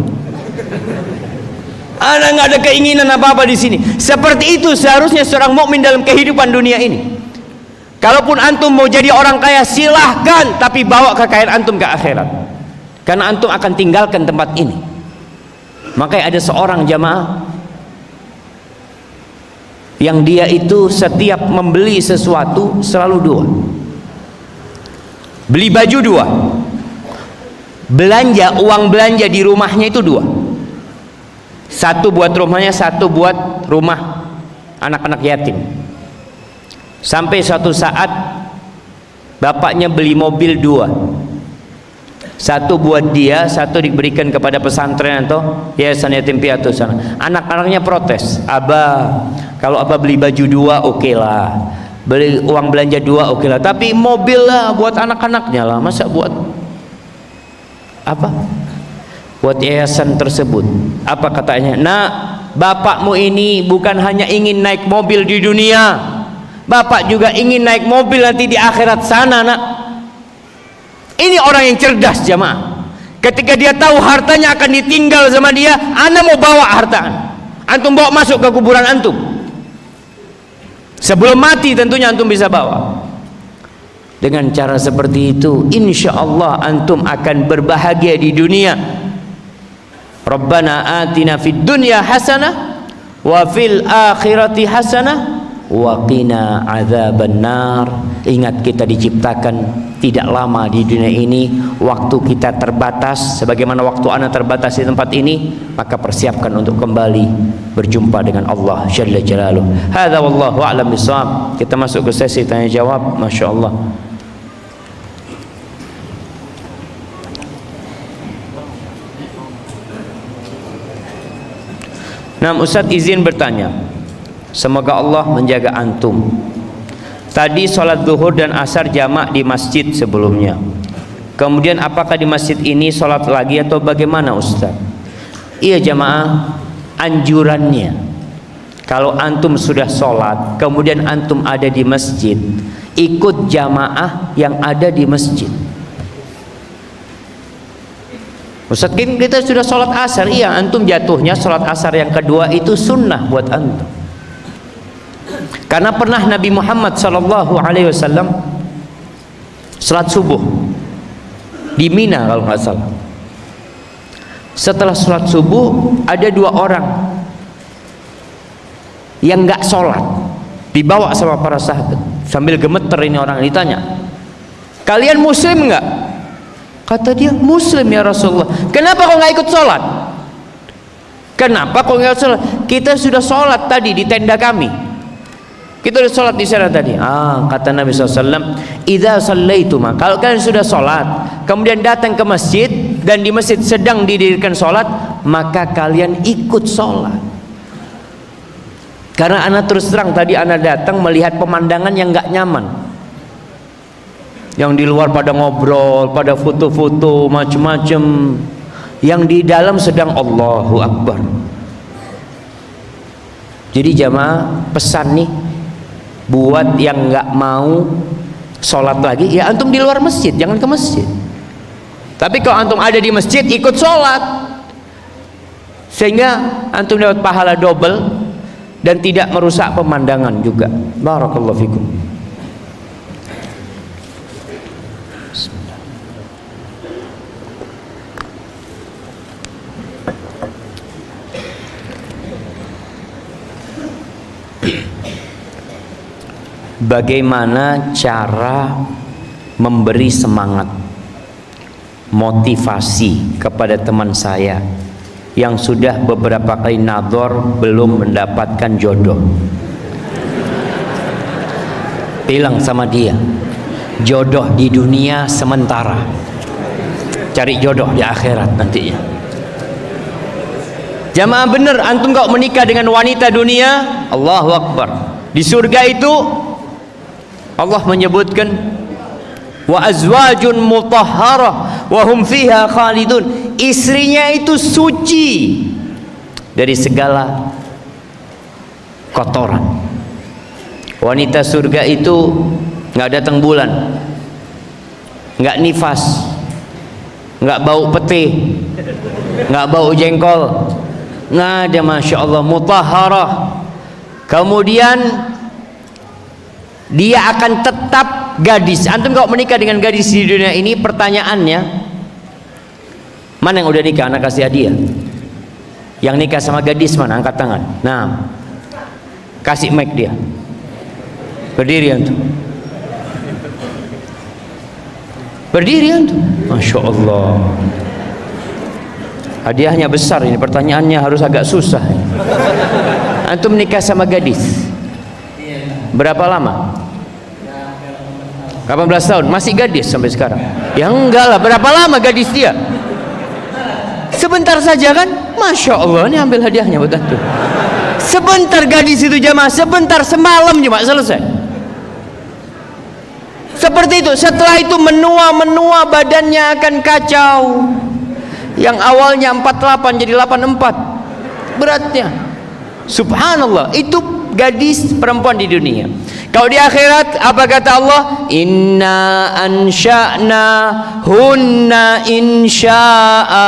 Ana nggak ada keinginan apa-apa di sini. Seperti itu seharusnya seorang mukmin dalam kehidupan dunia ini. Kalaupun antum mau jadi orang kaya silahkan, tapi bawa kekayaan antum ke akhirat, karena antum akan tinggalkan tempat ini. Makanya ada seorang jamaah yang dia itu setiap membeli sesuatu selalu dua. Beli baju dua, belanja, uang belanja di rumahnya itu dua. Satu buat rumahnya, satu buat rumah anak-anak yatim. Sampai suatu saat bapaknya beli mobil dua, satu buat dia, satu diberikan kepada pesantren atau yayasan yatim piatu sana. Anak-anaknya protes, abah, kalau abah beli baju dua oke lah, beli uang belanja dua oke lah, tapi mobil lah buat anak-anaknya lah, masa buat apa? Buat yayasan tersebut. Apa katanya? Nah, bapakmu ini bukan hanya ingin naik mobil di dunia, bapak juga ingin naik mobil nanti di akhirat sana, nak. Ini orang yang cerdas jamaah. Ketika dia tahu hartanya akan ditinggal sama dia, ana mau bawa harta antum, bawa masuk ke kuburan antum. Sebelum mati tentunya antum bisa bawa. Dengan cara seperti itu, insya Allah antum akan berbahagia di dunia. Rabbana atina fid dunya hasanah wa fil akhirati hasanah wa qina adzabannar. Ingat, kita diciptakan tidak lama di dunia ini, waktu kita terbatas sebagaimana waktu ana terbatas di tempat ini, maka persiapkan untuk kembali berjumpa dengan Allah jalla jalaluhu. Hadza wallahu a'lam bissawab. Kita masuk ke sesi tanya jawab. Masya Allah. Nah, Ustaz izin bertanya. Semoga Allah menjaga antum. Tadi sholat zuhur dan asar jamak di masjid sebelumnya. Kemudian apakah di masjid ini sholat lagi atau bagaimana Ustaz? Iya jamaah, anjurannya kalau antum sudah sholat kemudian antum ada di masjid, ikut jamaah yang ada di masjid. Ustaz, kita sudah sholat asar. Iya, antum jatuhnya sholat asar yang kedua itu sunnah buat antum. Karena pernah Nabi Muhammad SAW sholat subuh di Mina kalau nggak salah. Setelah sholat subuh ada 2 orang yang nggak sholat, dibawa sama para sahabat sambil gemeter. Ini orang ditanya, kalian muslim nggak? Kata dia, muslim ya Rasulullah. Kenapa kau nggak ikut sholat? Kenapa kau nggak sholat? Kita sudah sholat tadi di tenda kami. Kita sudah sholat di sana tadi. Kata Nabi SAW, idza shallaituma, kalau kalian sudah sholat kemudian datang ke masjid dan di masjid sedang didirikan sholat, maka kalian ikut sholat. Karena anak terus terang tadi anak datang melihat pemandangan yang nggak nyaman. Yang di luar pada ngobrol, pada foto-foto macam-macam, yang di dalam sedang Allahu Akbar. Jadi jamaah, pesan nih buat yang nggak mau sholat lagi, ya antum di luar masjid, jangan ke masjid. Tapi kalau antum ada di masjid, ikut sholat, sehingga antum dapat pahala double dan tidak merusak pemandangan juga. Barakallahu fikum. Bagaimana cara memberi semangat, motivasi kepada teman saya yang sudah beberapa kali nador belum mendapatkan jodoh? Bilang sama dia, jodoh di dunia sementara, cari jodoh di akhirat nantinya. Jamaah bener, antum kau menikah dengan wanita dunia, Allahu Akbar, di surga itu Allah menyebutkan wa azwajun mutahharah wa hum fiha khalidun, istrinya itu suci dari segala kotoran. Wanita surga itu nggak datang bulan, nggak nifas, nggak bau peti, nggak bau jengkol, nggak ada, masya Allah, mutahharah. Kemudian dia akan tetap gadis. Antum kalau menikah dengan gadis di dunia ini, pertanyaannya, mana yang udah nikah? Anak kasih hadiah. Yang nikah sama gadis mana? Angkat tangan. Nah, kasih mic dia. Berdiri antum. Berdiri antum. Masya Allah. Hadiahnya besar ini. Pertanyaannya harus agak susah. Antum nikah sama gadis berapa lama? 18 tahun, masih gadis sampai sekarang? Ya enggak lah, berapa lama gadis dia? Sebentar saja kan? Masya Allah, ini ambil hadiahnya buat antum. Sebentar gadis itu jamaah, sebentar, semalam cuma selesai. Seperti itu. Setelah itu menua badannya akan kacau. Yang awalnya 48 jadi 84 beratnya. Subhanallah, itu gadis perempuan di dunia. Kalau di akhirat apa kata Allah? Inna ansha'na hunna insya'a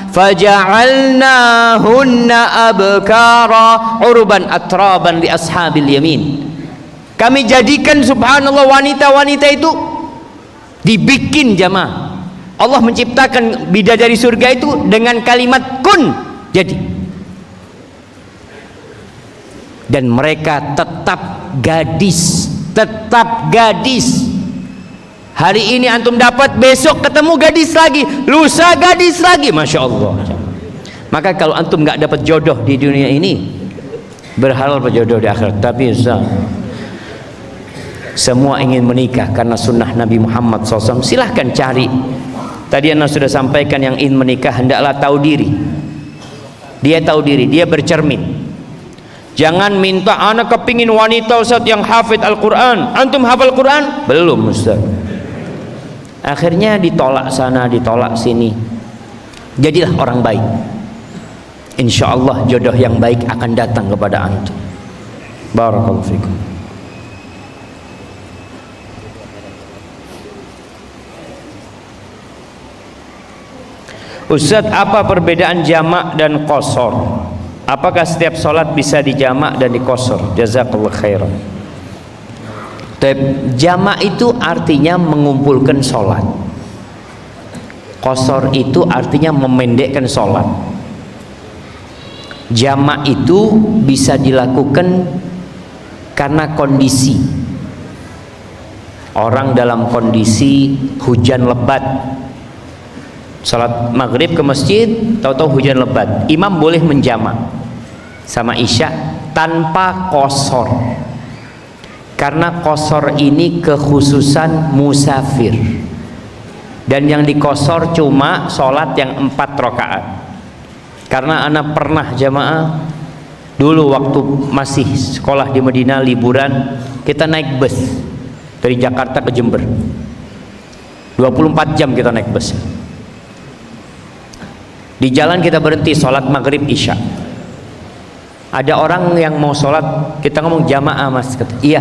faja'alna hunna abkara urban atraban li ashabil yamin. Kami jadikan, subhanallah, wanita-wanita itu dibikin jamaah. Allah menciptakan bidadari surga itu dengan kalimat kun, jadi. Dan mereka tetap gadis, tetap gadis. Hari ini antum dapat, besok ketemu gadis lagi, lusa gadis lagi, masya Allah. Maka kalau antum nggak dapat jodoh di dunia ini, berhalal berjodoh di akhirat. Tapi semua ingin menikah karena sunnah Nabi Muhammad SAW. Silahkan cari. Tadi Anda sudah sampaikan, yang ingin menikah hendaklah tahu diri. Dia tahu diri, dia bercermin. Jangan minta, anak kepingin wanita Ustaz yang hafid Al-Quran. Antum hafal Quran? Belum Ustaz. Akhirnya ditolak sana, ditolak sini. Jadilah orang baik. Insya Allah jodoh yang baik akan datang kepada antum. Barakallahu fikum. Ustaz, apa perbedaan jamak dan qasar? Apakah setiap sholat bisa dijamak dan diqasar? Jazakallahu khairan. Jamak itu artinya mengumpulkan sholat. Qasar itu artinya memendekkan sholat. Jamak itu bisa dilakukan karena kondisi. Orang dalam kondisi hujan lebat, salat maghrib ke masjid, tahu-tahu hujan lebat, imam boleh menjamak sama isya tanpa qasar, karena qasar ini kekhususan musafir, dan yang diqasar cuma sholat yang 4 rakaat. Karena anak pernah jamaah dulu waktu masih sekolah di Madinah, liburan kita naik bus dari Jakarta ke Jember, 24 jam kita naik bus. Di jalan kita berhenti sholat maghrib isya. Ada orang yang mau sholat, kita ngomong jamaah mas, kata, iya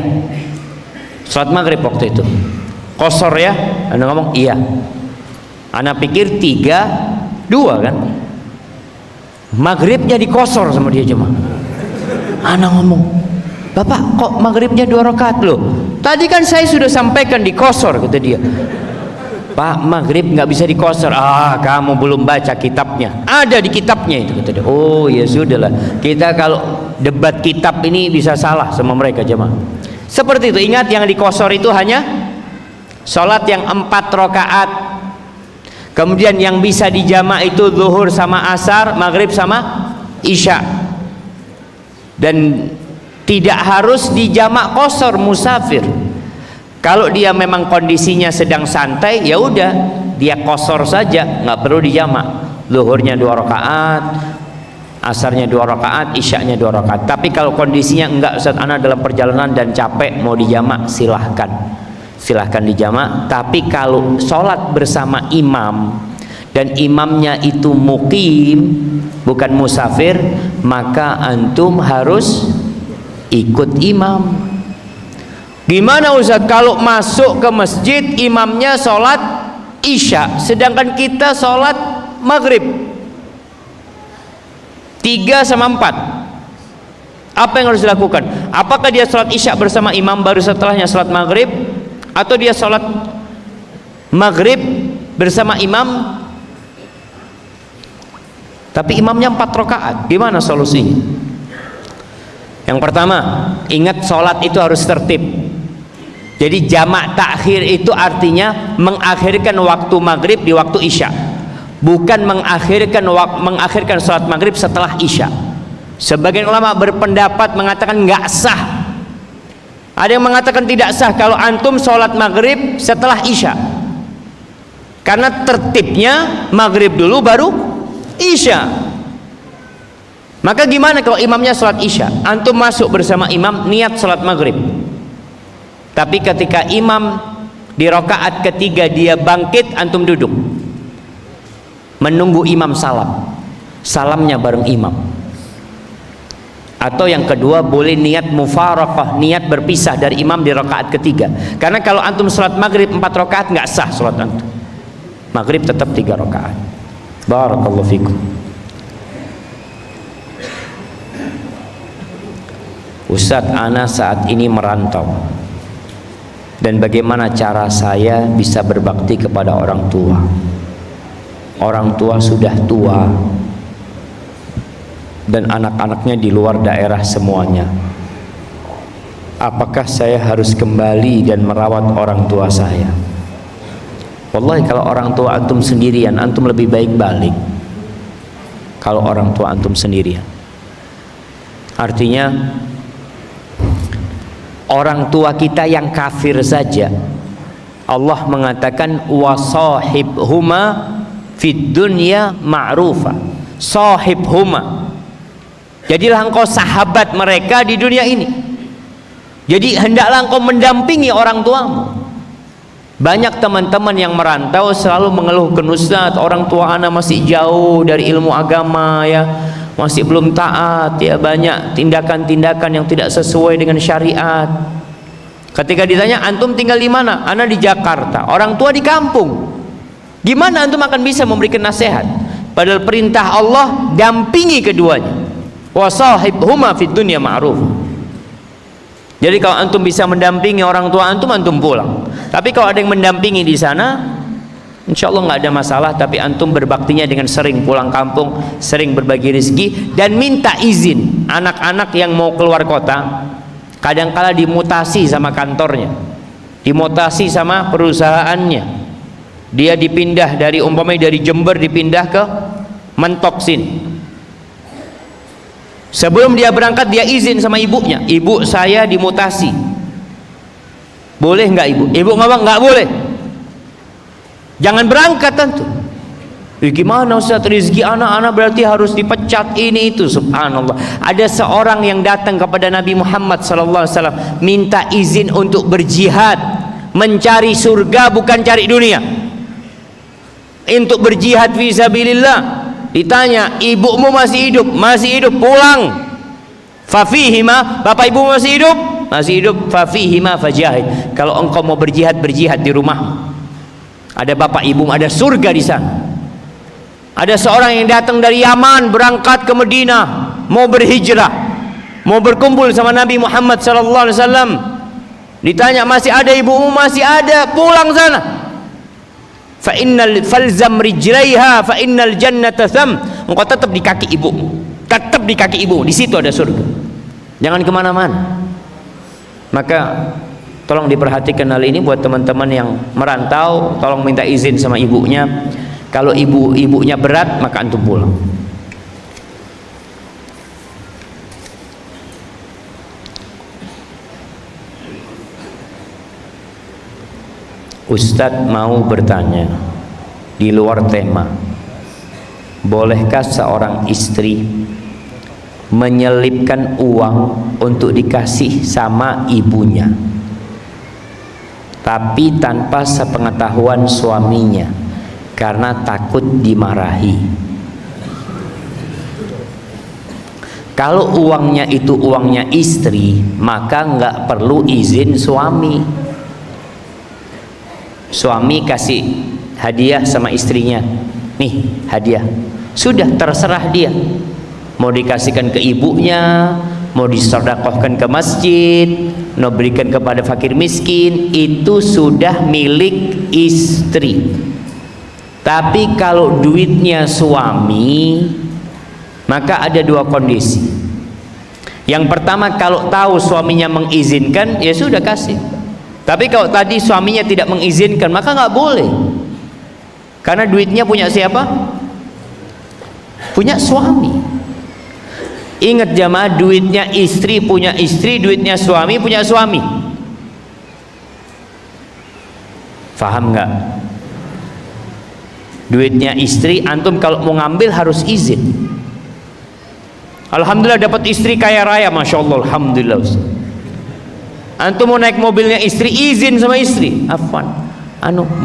sholat maghrib waktu itu qasar ya, anda ngomong iya. Anda pikir 3, 2 kan, maghribnya diqasar sama dia jemaah. Anda ngomong, bapak kok maghribnya 2 rakaat loh, tadi kan saya sudah sampaikan diqasar, kata dia. Pak, maghrib nggak bisa diqasar. Ah, kamu belum baca kitabnya. Ada di kitabnya itu, kata dia. Oh ya sudahlah, kita kalau debat kitab ini bisa salah sama mereka jemaah. Seperti itu. Ingat, yang diqasar itu hanya sholat yang 4 rakaat. Kemudian yang bisa dijamak itu zuhur sama asar, maghrib sama isya. Dan tidak harus dijamak qasar musafir. Kalau dia memang kondisinya sedang santai, ya udah dia qasar saja, nggak perlu dijamak. Zuhurnya 2 rakaat, asarnya 2 rakaat, isyanya 2 rakaat. Tapi kalau kondisinya enggak, Ustaz, ana dalam perjalanan dan capek mau dijamak, silahkan dijamak. Tapi kalau sholat bersama imam dan imamnya itu muqim, bukan musafir, maka antum harus ikut imam. Gimana Ustaz kalau masuk ke masjid imamnya sholat isya sedangkan kita sholat maghrib 3 sama 4? Apa yang harus dilakukan? Apakah dia sholat isya bersama imam baru setelahnya sholat maghrib, atau dia sholat maghrib bersama imam tapi imamnya 4 rakaat? Gimana solusinya? Yang pertama, ingat sholat itu harus tertib. Jadi jamak takhir itu artinya mengakhirkan waktu maghrib di waktu isya, bukan mengakhirkan sholat maghrib setelah isya. Sebagian ulama berpendapat mengatakan nggak sah. Ada yang mengatakan tidak sah kalau antum sholat maghrib setelah isya, karena tertibnya maghrib dulu baru isya. Maka gimana kalau imamnya sholat isya, antum masuk bersama imam niat sholat maghrib, tapi ketika imam di rakaat ketiga dia bangkit, antum duduk menunggu imam salam, salamnya bareng imam. Atau yang kedua, boleh niat mufaraqah, niat berpisah dari imam di rakaat ketiga. Karena kalau antum sholat maghrib 4 rakaat nggak sah sholat antum. Maghrib tetap 3 rakaat. Barakallahu fikum. Ustadz, ana saat ini merantau, dan bagaimana cara saya bisa berbakti kepada orang tua? Orang tua sudah tua dan anak-anaknya di luar daerah semuanya. Apakah saya harus kembali dan merawat orang tua saya? Wallahi, kalau orang tua antum sendirian, antum lebih baik balik. Kalau orang tua antum sendirian, artinya orang tua kita yang kafir saja Allah mengatakan wasahibhuma fid dunya ma'rufa. Sahibhuma, Jadilah engkau sahabat mereka di dunia ini. Jadi hendaklah engkau mendampingi orang tuamu. Banyak teman-teman yang merantau selalu mengeluhkan, Ustaz, orang tua ana masih jauh dari ilmu agama ya, masih belum taat ya, banyak tindakan-tindakan yang tidak sesuai dengan syariat. Ketika ditanya, antum tinggal di mana? Ana di Jakarta. Orang tua di kampung. Gimana antum akan bisa memberikan nasihat? Padahal perintah Allah, dampingi keduanya. Wasahibhuma fid dunya ma'ruf. Jadi kalau antum bisa mendampingi orang tua antum, antum pulang. Tapi kalau ada yang mendampingi di sana, insya Allah nggak ada masalah. Tapi antum berbaktinya dengan sering pulang kampung, sering berbagi rezeki, dan minta izin. Anak-anak yang mau keluar kota, kadangkala dimutasi sama kantornya, dimutasi sama perusahaannya. Dia dipindah dari, umpamanya dari Jember dipindah ke Mentok sini. Sebelum dia berangkat dia izin sama ibunya, ibu saya dimutasi, boleh nggak ibu? Ibu ngomong nggak boleh, jangan berangkat tentu. Gimana Ustaz, rezeki anak-anak berarti harus dipecat ini itu. Subhanallah, ada seorang yang datang kepada Nabi Muhammad SAW minta izin untuk berjihad, mencari surga bukan cari dunia, untuk berjihad fisabilillah. Ditanya, ibumu masih hidup? Masih hidup, pulang. Fafihima, bapak ibu masih hidup? Masih hidup. Fafihima fajahid. Kalau engkau mau berjihad, berjihad di rumah. Ada bapak ibu, ada surga di sana. Ada seorang yang datang dari Yaman berangkat ke Madinah, mau berhijrah, mau berkumpul sama Nabi Muhammad SAW. Ditanya, masih ada ibumu? Masih ada, pulang sana. Fa innal falzam rijlaiha fa innal jannata tham. Engkau tetap di kaki ibumu, tetap di kaki ibu, di situ ada surga. Jangan kemana-mana. Maka tolong diperhatikan hal ini buat teman-teman yang merantau. Tolong minta izin sama ibunya. Kalau ibunya berat, maka antum pulang. Ustadz mau bertanya di luar tema, bolehkah seorang istri menyelipkan uang untuk dikasih sama ibunya tapi tanpa sepengetahuan suaminya karena takut dimarahi? Kalau uangnya itu uangnya istri, maka nggak perlu izin suami. Suami kasih hadiah sama istrinya, nih hadiah, sudah terserah dia, mau dikasihkan ke ibunya, mau disedekahkan ke masjid, mau berikan kepada fakir miskin, itu sudah milik istri. Tapi kalau duitnya suami, maka ada dua kondisi. Yang pertama, kalau tahu suaminya mengizinkan, ya sudah kasih. Tapi kalau tadi suaminya tidak mengizinkan, maka nggak boleh. Karena duitnya punya siapa? Punya suami. Ingat jamaah, duitnya istri punya istri, duitnya suami punya suami. Faham nggak? Duitnya istri, antum kalau mau ngambil harus izin. Alhamdulillah dapat istri kaya raya, masya Allah, alhamdulillah. Antum mau naik mobilnya istri, izin sama istri. Afwan,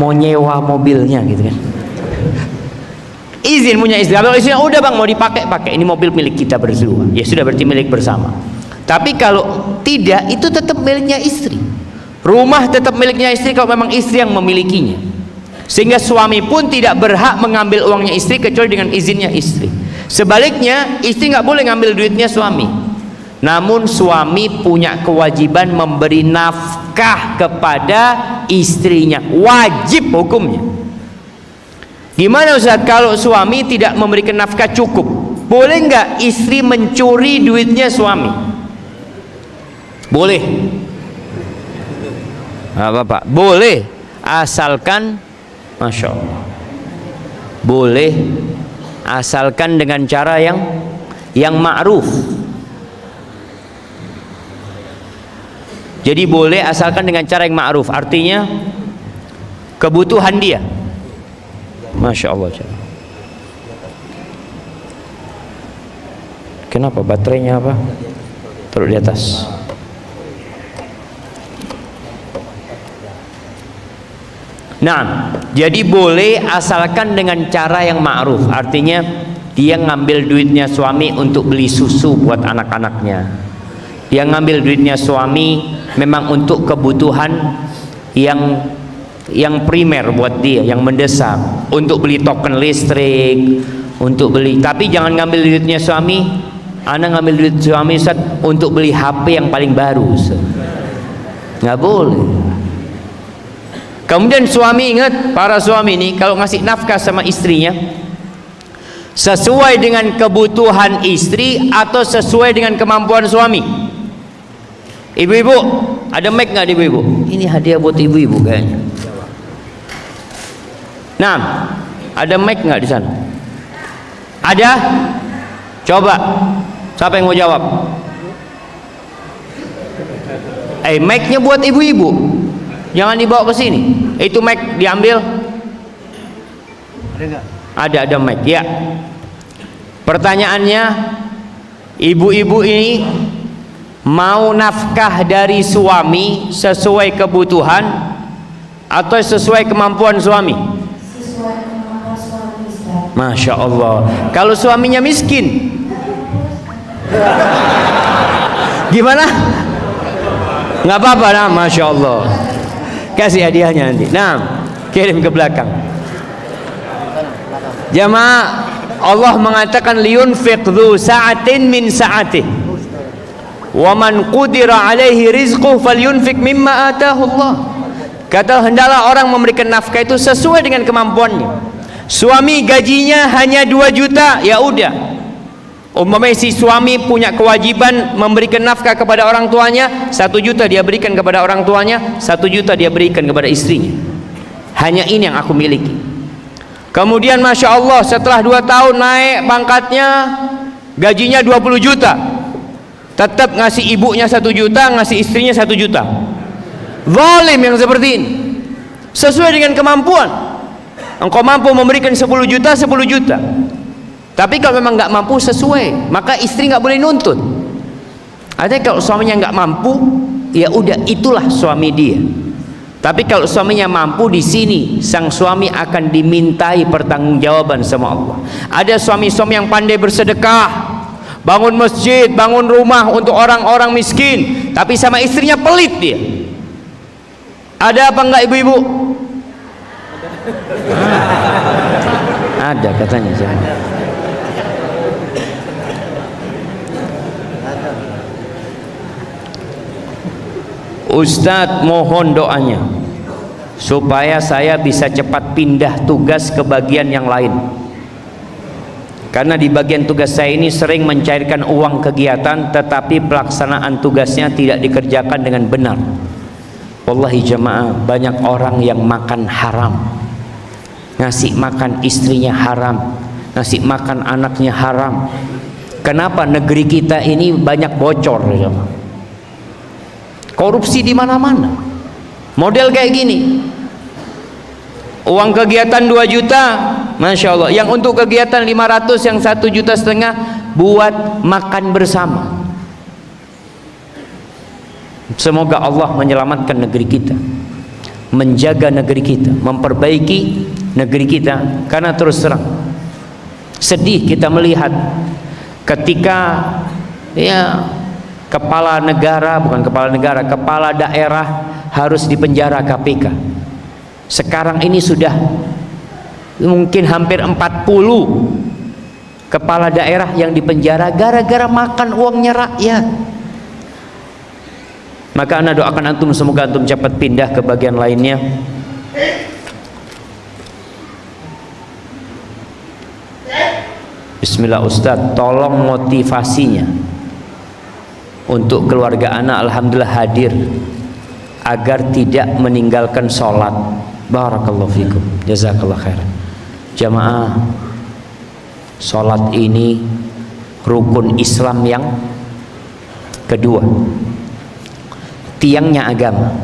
mau nyewa mobilnya gitu kan. Izin punya istri. Kalau istrinya udah bang mau dipakai, pakai, ini mobil milik kita berdua. Ya sudah, berarti milik bersama. Tapi kalau tidak, itu tetap miliknya istri. Rumah tetap miliknya istri kalau memang istri yang memilikinya. Sehingga suami pun tidak berhak mengambil uangnya istri kecuali dengan izinnya istri. Sebaliknya, istri nggak boleh ngambil duitnya suami. Namun suami punya kewajiban memberi nafkah kepada istrinya, wajib hukumnya. Gimana Ustaz kalau suami tidak memberikan nafkah cukup? Boleh nggak istri mencuri duitnya suami? Boleh. Bapak, boleh, asalkan, masya Allah, boleh asalkan dengan cara yang ma'ruf. Jadi boleh asalkan dengan cara yang ma'ruf, artinya kebutuhan dia. Masya Allah. Kenapa? Baterainya apa? Taruh di atas. Nah, jadi boleh asalkan dengan cara yang ma'ruf. Artinya dia ngambil duitnya suami untuk beli susu buat anak-anaknya. Dia ngambil duitnya suami memang untuk kebutuhan yang primer buat dia, yang mendesak, untuk beli token listrik, untuk beli. Tapi jangan ngambil duitnya suami. Ana ngambil duit suami Ustaz untuk beli HP yang paling baru, Ustaz. Nggak boleh. Kemudian suami, ingat, para suami ini kalau ngasih nafkah sama istrinya sesuai dengan kebutuhan istri atau sesuai dengan kemampuan suami. Ibu-ibu, ada mic nggak ibu-ibu? Ini hadiah buat ibu-ibu kayaknya. Nah, ada mic nggak di sana? Ada? Coba, siapa yang mau jawab? Mic-nya buat ibu-ibu. Jangan dibawa ke sini. Itu mic diambil. Ada nggak? Ada mic ya. Pertanyaannya, ibu-ibu ini mau nafkah dari suami sesuai kebutuhan atau sesuai kemampuan suami? Sesuai kemampuan suami, Ustaz. Masya Allah. Kalau suaminya miskin, gimana? Nggak apa-apa, nah, Masya Allah. Kasih hadiahnya nanti. Nah, kirim ke belakang. Jamaah, Allah mengatakan liyunfiq dzu sa'atin min sa'atih. Wa man qudira alaihi rizquhu falyunfiq mimma atahu Allah. Kata hendaklah orang memberikan nafkah itu sesuai dengan kemampuannya. Suami gajinya hanya 2 juta, ya udah. Umpamanya si suami punya kewajiban memberikan nafkah kepada orang tuanya, 1 juta dia berikan kepada orang tuanya, 1 juta dia berikan kepada istrinya. Hanya ini yang aku miliki. Kemudian Masya Allah setelah 2 tahun naik pangkatnya, gajinya 20 juta, tetap ngasih ibunya 1 juta, ngasih istrinya 1 juta. Zalim yang seperti ini. Sesuai dengan kemampuan. Engkau mampu memberikan 10 juta, 10 juta. Tapi kalau memang nggak mampu sesuai, maka istri nggak boleh nuntut. Artinya kalau suaminya nggak mampu, ya udah itulah suami dia. Tapi kalau suaminya mampu, di sini sang suami akan dimintai pertanggungjawaban sama Allah. Ada suami-suami yang pandai bersedekah, bangun masjid, bangun rumah untuk orang-orang miskin, tapi sama istrinya pelit dia. Ada apa enggak ibu-ibu? Ada katanya. Ustadz, mohon doanya supaya saya bisa cepat pindah tugas ke bagian yang lain, karena di bagian tugas saya ini sering mencairkan uang kegiatan tetapi pelaksanaan tugasnya tidak dikerjakan dengan benar. Wallahi jamaah, banyak orang yang makan haram, ngasih makan istrinya haram, ngasih makan anaknya haram. Kenapa negeri kita ini banyak bocor, jamaah? Korupsi di mana-mana. Model kayak gini. Uang kegiatan 2 juta, Masya Allah. Yang untuk kegiatan 500, yang 1,5 juta buat makan bersama. Semoga Allah menyelamatkan negeri kita, menjaga negeri kita, memperbaiki negeri kita. Karena terus terang sedih kita melihat ketika kepala negara, bukan kepala negara, kepala daerah harus dipenjara KPK. Sekarang ini sudah mungkin hampir 40 kepala daerah yang dipenjara gara-gara makan uangnya rakyat. Maka ana doakan antum, semoga antum cepat pindah ke bagian lainnya. Bismillah Ustadz, tolong motivasinya untuk keluarga anak, alhamdulillah hadir, agar tidak meninggalkan sholat. Barakallahu fikum, jazakallah khair. Jamaah, sholat ini rukun Islam yang kedua, tiangnya agama,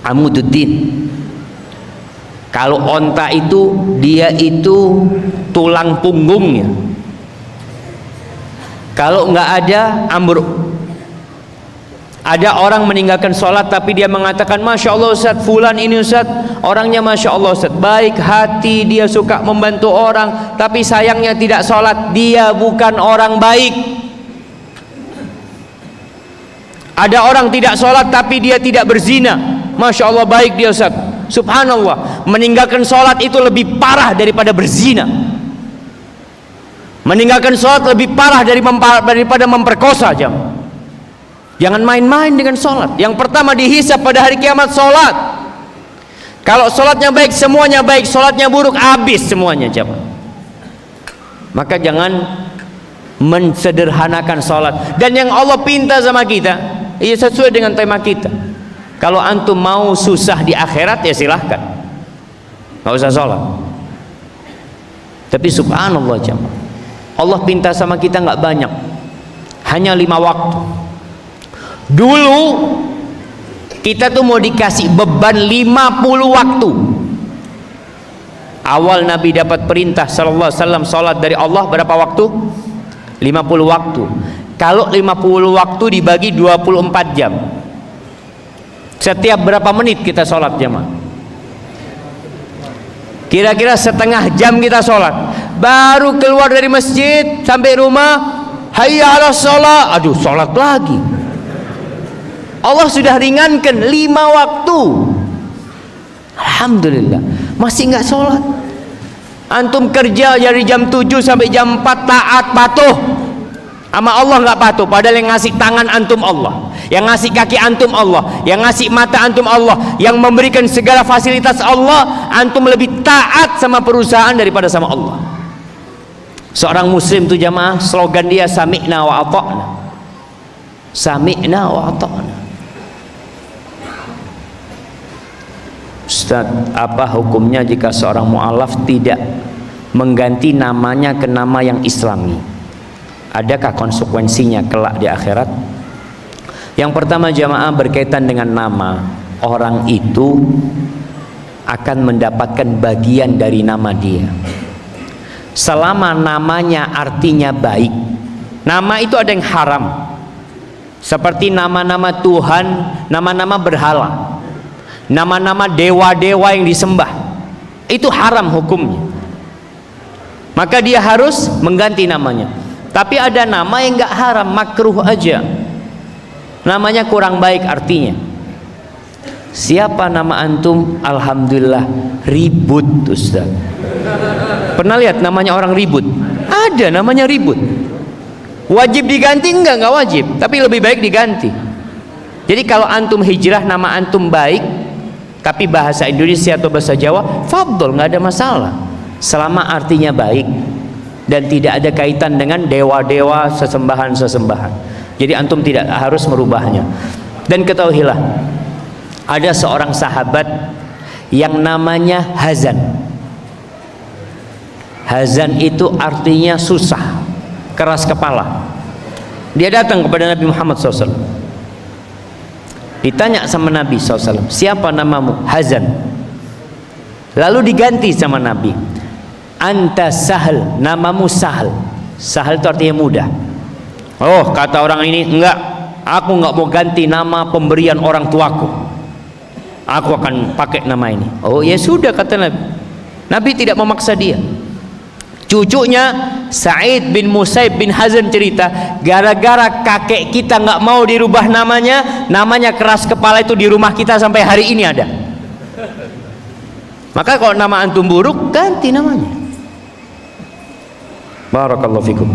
amududdin. Kalau onta itu, dia itu tulang punggungnya. Kalau nggak ada, ambruk. Ada orang meninggalkan sholat tapi dia mengatakan, Masya Allah Ustaz, fulan ini Ustaz, orangnya Masya Allah Ustaz, baik hati, dia suka membantu orang, tapi sayangnya tidak sholat, dia bukan orang baik. Ada orang tidak sholat tapi dia tidak berzina, Masya Allah baik dia Ustaz. Subhanallah, meninggalkan sholat itu lebih parah daripada berzina. Meninggalkan sholat lebih parah daripada memperkosa. Jangan main-main dengan sholat. Yang pertama dihisab pada hari kiamat sholat. Kalau sholatnya baik, semuanya baik. Sholatnya buruk, habis semuanya. Maka jangan mensederhanakan sholat. Dan yang Allah pinta sama kita, ya sesuai dengan tema kita. Kalau antum mau susah di akhirat, ya silahkan, nggak usah sholat. Tapi subhanallah jemaah, Allah pinta sama kita nggak banyak, hanya 5 waktu. Dulu kita tuh mau dikasih beban 50 waktu. Awal Nabi dapat perintah sallallahu alaihi wasallam salat dari Allah berapa waktu? 50 waktu. Kalau 50 waktu dibagi 24 jam, setiap berapa menit kita salat jemaah? Kira-kira setengah jam kita salat. Baru keluar dari masjid sampai rumah, hayya 'alas shalah, aduh salat lagi. Allah sudah ringankan 5 waktu. Alhamdulillah, masih nggak sholat. Antum kerja dari jam 7 sampai jam 4, taat, patuh sama Allah, nggak patuh. Padahal yang ngasih tangan antum Allah, yang ngasih kaki antum Allah, yang ngasih mata antum Allah, yang memberikan segala fasilitas Allah. Antum lebih taat sama perusahaan daripada sama Allah. Seorang muslim tuh jamaah, slogan dia sami'na wa ata'na. Sami'na wa ata'na. Ustaz, apa hukumnya jika seorang mu'alaf tidak mengganti namanya ke nama yang islami? Adakah konsekuensinya kelak di akhirat? Yang pertama jamaah, berkaitan dengan nama, orang itu akan mendapatkan bagian dari nama dia selama namanya artinya baik. Nama itu ada yang haram, seperti nama-nama Tuhan, nama-nama berhala, nama-nama dewa-dewa yang disembah, itu haram hukumnya. Maka dia harus mengganti namanya. Tapi ada nama yang enggak haram, makruh aja, namanya kurang baik artinya. Siapa nama antum? Alhamdulillah, Ribut Ustaz. Pernah lihat namanya orang Ribut? Ada namanya Ribut. Wajib diganti? Enggak wajib, tapi lebih baik diganti. Jadi kalau antum hijrah nama antum baik, tapi bahasa Indonesia atau bahasa Jawa, fadol, nggak ada masalah selama artinya baik dan tidak ada kaitan dengan dewa-dewa, sesembahan-sesembahan. Jadi antum tidak harus merubahnya. Dan ketahuilah, ada seorang sahabat yang namanya Hazan. Hazan itu artinya susah, keras kepala. Dia datang kepada Nabi Muhammad SAW. Ditanya sama Nabi SAW, siapa namamu? Hazan. Lalu diganti sama Nabi, anta Sahal, namamu Sahal. Sahal itu artinya mudah. Oh, kata orang ini, enggak, aku enggak mau ganti nama pemberian orang tuaku, aku akan pakai nama ini. Oh ya sudah, kata Nabi. Nabi tidak memaksa dia. Cucunya Sa'id bin Musaib bin Hazan cerita, gara-gara kakek kita nggak mau dirubah namanya keras kepala itu di rumah kita sampai hari ini ada. Maka kalau nama antum buruk, ganti namanya. Barakallahu fikum.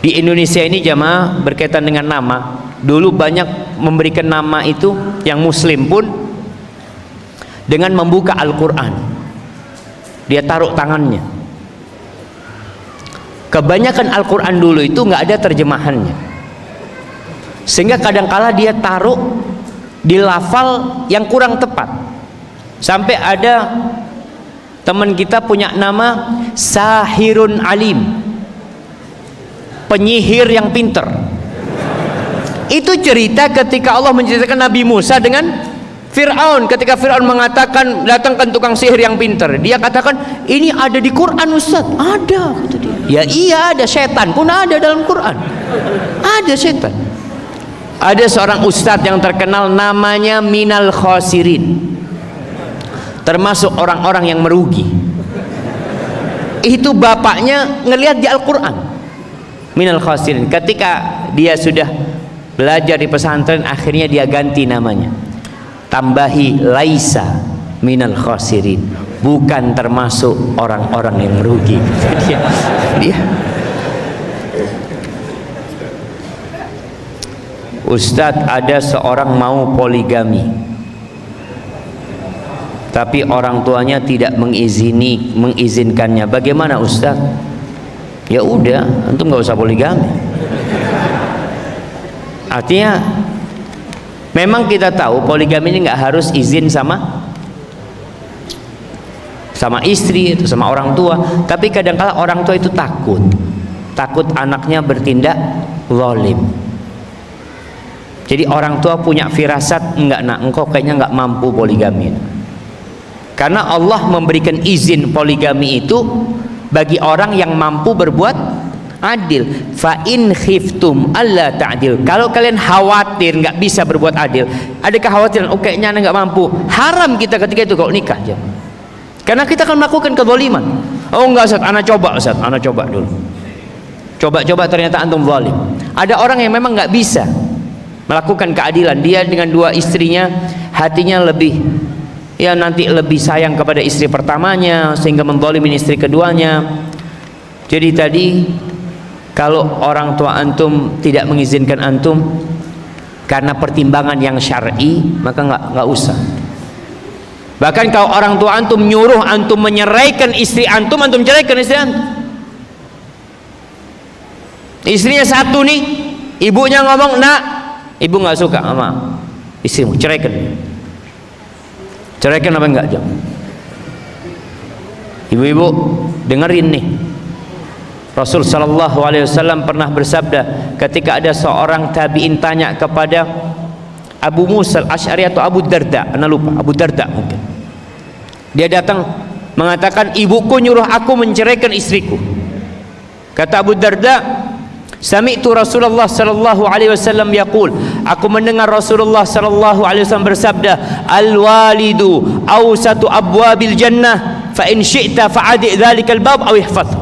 Di Indonesia ini jamaah, berkaitan dengan nama, dulu banyak memberikan nama itu yang muslim pun dengan membuka Al-Quran. Dia taruh tangannya. Kebanyakan Al-Quran dulu itu nggak ada terjemahannya, sehingga kadangkala dia taruh di lafal yang kurang tepat. Sampai ada teman kita punya nama Sahirun Alim, penyihir yang pinter. Itu cerita ketika Allah menceritakan Nabi Musa dengan Fir'aun, ketika Fir'aun mengatakan datangkan tukang sihir yang pintar, dia katakan ini ada di Quran Ustaz. Ada, kata dia. Ya iya, ada setan pun ada dalam Quran. Ada setan. Ada seorang ustadz yang terkenal namanya minal khosirin, termasuk orang-orang yang merugi. Itu bapaknya ngelihat di Al-Quran minal khosirin. Ketika dia sudah belajar di pesantren, akhirnya dia ganti namanya, tambahi laisa minal khosirin, bukan termasuk orang-orang yang merugi. dia Ustadz, ada seorang mau poligami, tapi orang tuanya tidak mengizinkannya. Bagaimana Ustadz? Ya udah, antum nggak usah poligami. Artinya, memang kita tahu poligami ini nggak harus izin sama istri atau sama orang tua. Tapi kadang-kala orang tua itu takut anaknya bertindak zalim. Jadi orang tua punya firasat, enggak nak, engkau kayaknya enggak mampu poligami. Karena Allah memberikan izin poligami itu bagi orang yang mampu berbuat adil. Fa in khiftum alla ta'dil. Kalau kalian khawatir enggak bisa berbuat adil, ada kekhawatiran, oh kayaknya anak enggak mampu. Haram kita ketika itu kalau nikah aja. Karena kita akan melakukan kezaliman. Oh enggak Ustaz, anak coba dulu. Coba ternyata antum zalim. Ada orang yang memang enggak bisa melakukan keadilan, dia dengan dua istrinya hatinya lebih, ya nanti lebih sayang kepada istri pertamanya sehingga menzalimi istri keduanya. Jadi tadi kalau orang tua antum tidak mengizinkan antum karena pertimbangan yang syar'i, maka nggak usah. Bahkan kalau orang tua antum nyuruh antum menyeraikan istri antum ceraikan istri antum. Istrinya satu nih, ibunya ngomong, nak, ibu nggak suka sama istrimu, ceraikan apa enggak jam. Ibu-ibu dengerin nih, Rasul sallallahu alaihi wasallam pernah bersabda ketika ada seorang tabi'in tanya kepada Abu Musa al-Asy'ari atau Abu Darda, anda lupa, Abu Darda mungkin. Dia datang mengatakan, ibuku nyuruh aku menceraikan istriku. Kata Abu Darda, sami'tu Rasulullah sallallahu alaihi wasallam yaqul, aku mendengar Rasulullah sallallahu alaihi wasallam bersabda, al-walidu awsatu abwabil jannah fa in syi'ta fa'adi dzalikal bab aw ihfazhu.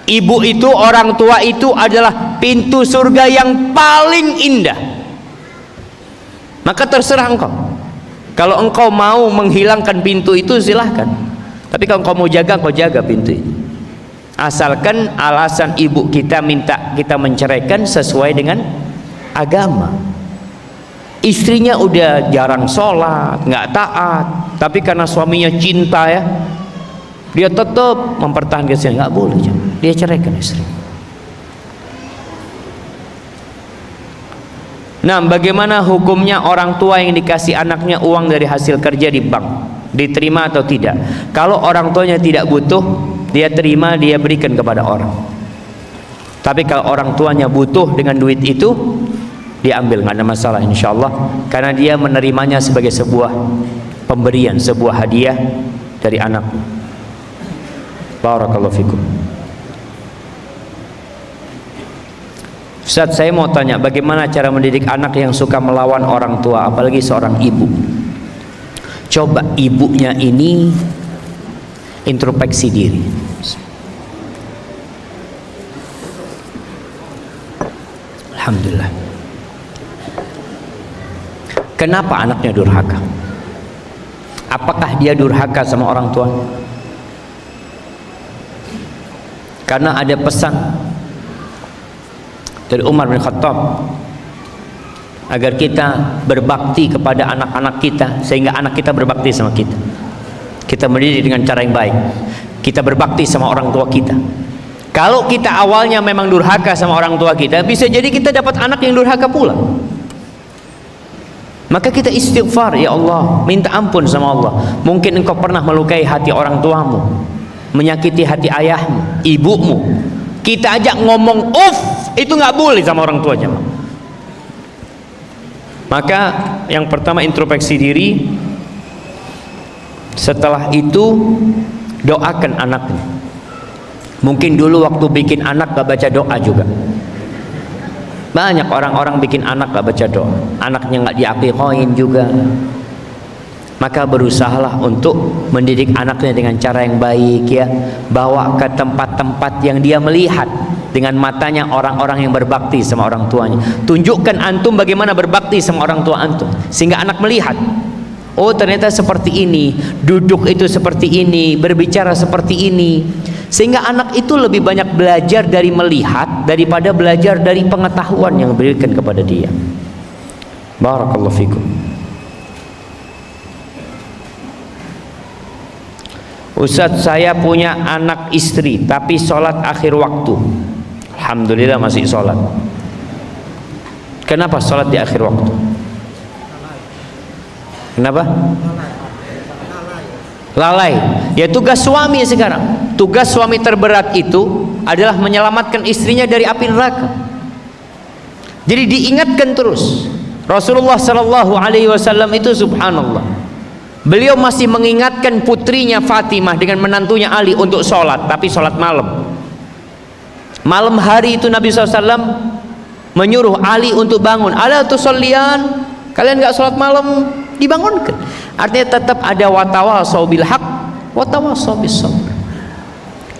Ibu itu, orang tua itu adalah pintu surga yang paling indah. Maka terserah engkau. Kalau engkau mau menghilangkan pintu itu silahkan. Tapi kalau engkau mau jaga, engkau jaga pintu itu. Asalkan alasan ibu kita minta kita menceraikan sesuai dengan agama. Istrinya udah jarang sholat, nggak taat, tapi karena suaminya cinta ya, dia tetap mempertahankan istri. Nggak boleh, dia ceraikan istri. Nah, bagaimana hukumnya orang tua yang dikasih anaknya uang dari hasil kerja di bank, diterima atau tidak? Kalau orang tuanya tidak butuh, dia terima, dia berikan kepada orang. Tapi kalau orang tuanya butuh dengan duit itu, dia ambil, nggak ada masalah insyaallah, karena dia menerimanya sebagai sebuah pemberian, sebuah hadiah dari anak. Barakallahu fikum. Ustaz, saya mau tanya, bagaimana cara mendidik anak yang suka melawan orang tua, apalagi seorang ibu? Coba ibunya ini introspeksi diri. Alhamdulillah. Kenapa anaknya durhaka? Apakah dia durhaka sama orang tua? Karena ada pesan dari Umar bin Khattab agar kita berbakti kepada anak-anak kita, sehingga anak kita berbakti sama kita. Kita mendidik dengan cara yang baik, kita berbakti sama orang tua kita. Kalau kita awalnya memang durhaka sama orang tua kita, bisa jadi kita dapat anak yang durhaka pula. Maka kita istighfar, ya Allah, minta ampun sama Allah. Mungkin engkau pernah melukai hati orang tuamu, menyakiti hati ayahmu, ibumu. Kita ajak ngomong itu nggak boleh sama orang tuanya. Maka yang pertama introspeksi diri. Setelah itu doakan anaknya. Mungkin dulu waktu bikin anak gak baca doa juga. Banyak orang-orang bikin anak gak baca doa, anaknya gak diaqiqahin juga. Maka berusahalah untuk mendidik anaknya dengan cara yang baik ya. Bawa ke tempat-tempat yang dia melihat dengan matanya orang-orang yang berbakti sama orang tuanya. Tunjukkan antum bagaimana berbakti sama orang tua antum, sehingga anak melihat, oh ternyata seperti ini, duduk itu seperti ini, berbicara seperti ini. Sehingga anak itu lebih banyak belajar dari melihat daripada belajar dari pengetahuan yang diberikan kepada dia. Barakallahu fikum. Ustadz, saya punya anak istri tapi sholat akhir waktu. Alhamdulillah masih sholat. Kenapa sholat di akhir waktu? Kenapa? Lalai. Ya tugas suami sekarang. Tugas suami terberat itu adalah menyelamatkan istrinya dari api neraka. Jadi diingatkan terus. Rasulullah Sallallahu Alaihi Wasallam itu subhanallah, beliau masih mengingatkan putrinya Fatimah dengan menantunya Ali untuk sholat, tapi sholat malam. Malam hari itu Nabi SAW menyuruh Ali untuk bangun. Ala tusollian, kalian nggak sholat malam, dibangunkan. Artinya tetap ada watawasau bil haq, watawasau bis sabr.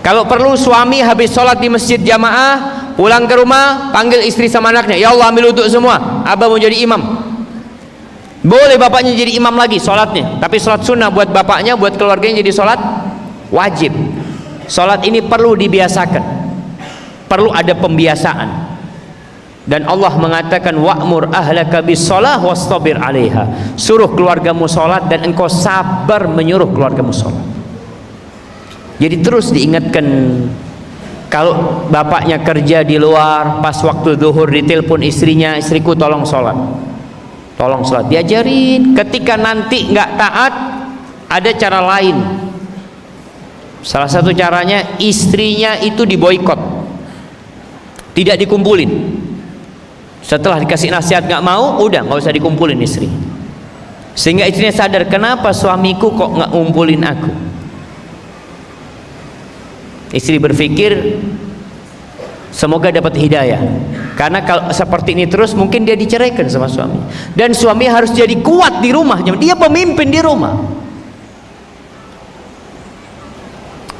Kalau perlu suami habis sholat di masjid jamaah, pulang ke rumah, panggil istri sama anaknya, ya Allah ambil wudhu semua, abah mau jadi imam. Boleh bapaknya jadi imam lagi sholatnya, tapi sholat sunnah buat bapaknya, buat keluarganya jadi sholat wajib. Sholat ini perlu dibiasakan, perlu ada pembiasaan. Dan Allah mengatakan wa'mur ahlaka bis shalah wastabir 'alaiha. Suruh keluargamu sholat dan engkau sabar menyuruh keluargamu sholat. Jadi terus diingatkan. Kalau bapaknya kerja di luar, pas waktu zuhur ditelepon istrinya, istriku tolong sholat, tolong sholat, diajarin. Ketika nanti nggak taat, ada cara lain. Salah satu caranya istrinya itu diboikot, tidak dikumpulin. Setelah dikasih nasihat nggak mau, udah nggak usah dikumpulin istri. Sehingga istrinya sadar, kenapa suamiku kok nggak ngumpulin aku. Istri berpikir semoga dapat hidayah, karena kalau seperti ini terus mungkin dia diceraikan sama suami. Dan suami harus jadi kuat di rumahnya, dia pemimpin di rumah.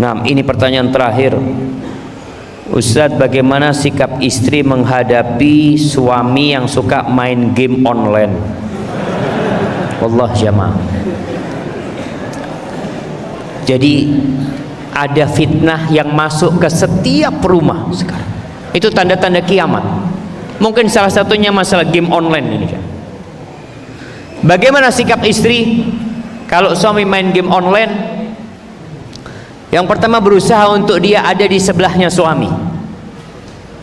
Nah, ini pertanyaan terakhir. Ustadz, bagaimana sikap istri menghadapi suami yang suka main game online? Wallah jamaah. Jadi ada fitnah yang masuk ke setiap rumah sekarang. Itu tanda-tanda kiamat. Mungkin salah satunya masalah game online ini. Bagaimana sikap istri kalau suami main game online? Yang pertama, berusaha untuk dia ada di sebelahnya suami.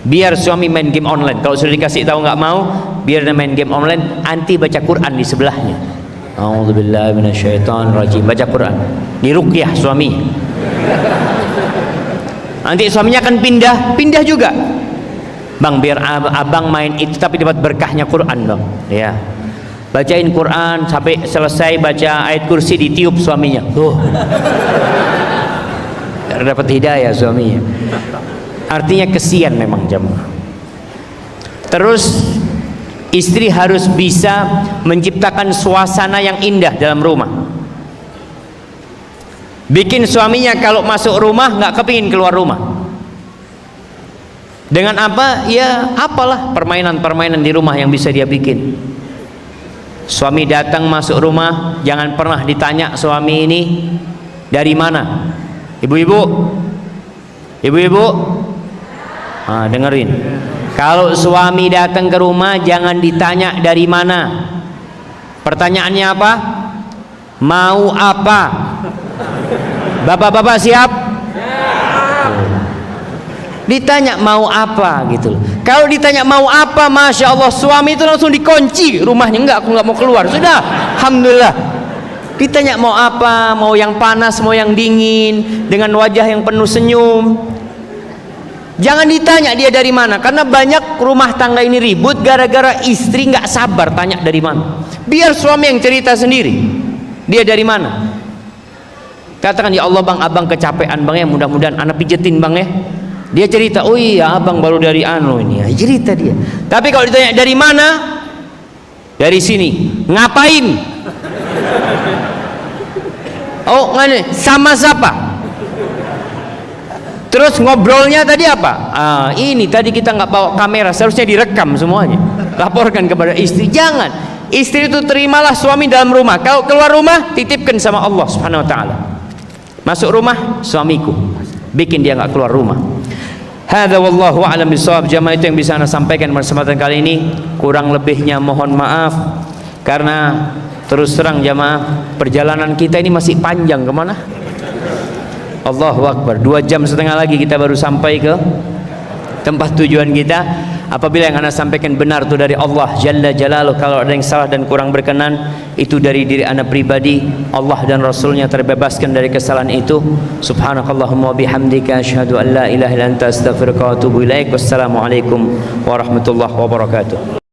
Biar suami main game online. Kalau sudah dikasih tahu nggak mau, biar dia main game online, anti baca Quran di sebelahnya. A'udzubillahi minasyaitonirrajim. Baca Quran, diruqyah suami. Nanti suaminya akan pindah juga. Bang, biar abang main itu tapi dapat berkahnya Quran, bang. Ya, bacain Quran sampai selesai baca ayat kursi, ditiup suaminya. Dapat hidayah suaminya. Artinya kesian memang jemaah. Terus istri harus bisa menciptakan suasana yang indah dalam rumah. Bikin suaminya kalau masuk rumah nggak kepingin keluar rumah. Dengan apa? Ya apalah permainan-permainan di rumah yang bisa dia bikin. Suami datang masuk rumah, jangan pernah ditanya suami ini dari mana. Ibu-ibu, dengerin. Kalau suami datang ke rumah jangan ditanya dari mana. Pertanyaannya apa? Mau apa? Bapak-bapak siap? Ditanya mau apa gitu loh. Kalau ditanya mau apa, masya Allah, suami itu langsung dikunci rumahnya. Enggak, aku nggak mau keluar. Sudah, alhamdulillah. Ditanya mau apa, mau yang panas, mau yang dingin, dengan wajah yang penuh senyum. Jangan ditanya dia dari mana, karena banyak rumah tangga ini ribut gara-gara istri nggak sabar tanya dari mana. Biar suami yang cerita sendiri, dia dari mana. Katakan, ya Allah bang, abang kecapean bang ya, mudah-mudahan anak pijetin bang ya. Dia cerita, oh iya abang baru dari ini ya, cerita dia. Tapi kalau ditanya dari mana, dari sini. Ngapain? Oh ngene, sama siapa? Terus ngobrolnya tadi apa? Ini tadi kita nggak bawa kamera, seharusnya direkam semuanya, laporkan kepada istri. Jangan, istri itu terimalah suami dalam rumah. Kalau keluar rumah, titipkan sama Allah Subhanahu Wa Taala. Masuk rumah, suamiku, bikin dia nggak keluar rumah. Hadza wallahu a'lam bishawab. Jamaah, itu yang bisa Anda sampaikan pada kesempatan kali ini. Kurang lebihnya mohon maaf, karena terus terang jamaah, perjalanan kita ini masih panjang. Kemana? Allahu Akbar. 2,5 jam lagi kita baru sampai ke tempat tujuan kita. Apabila yang Anda sampaikan benar itu dari Allah Jalla Jalaluh, kalau ada yang salah dan kurang berkenan, itu dari diri Anda pribadi. Allah dan Rasulnya terbebaskan dari kesalahan itu. Subhanakallahumma bihamdika asyhadu an la ilaha illa anta astaghfiruka wa atubu ilaik. Wassalamualaikum warahmatullahi wabarakatuh.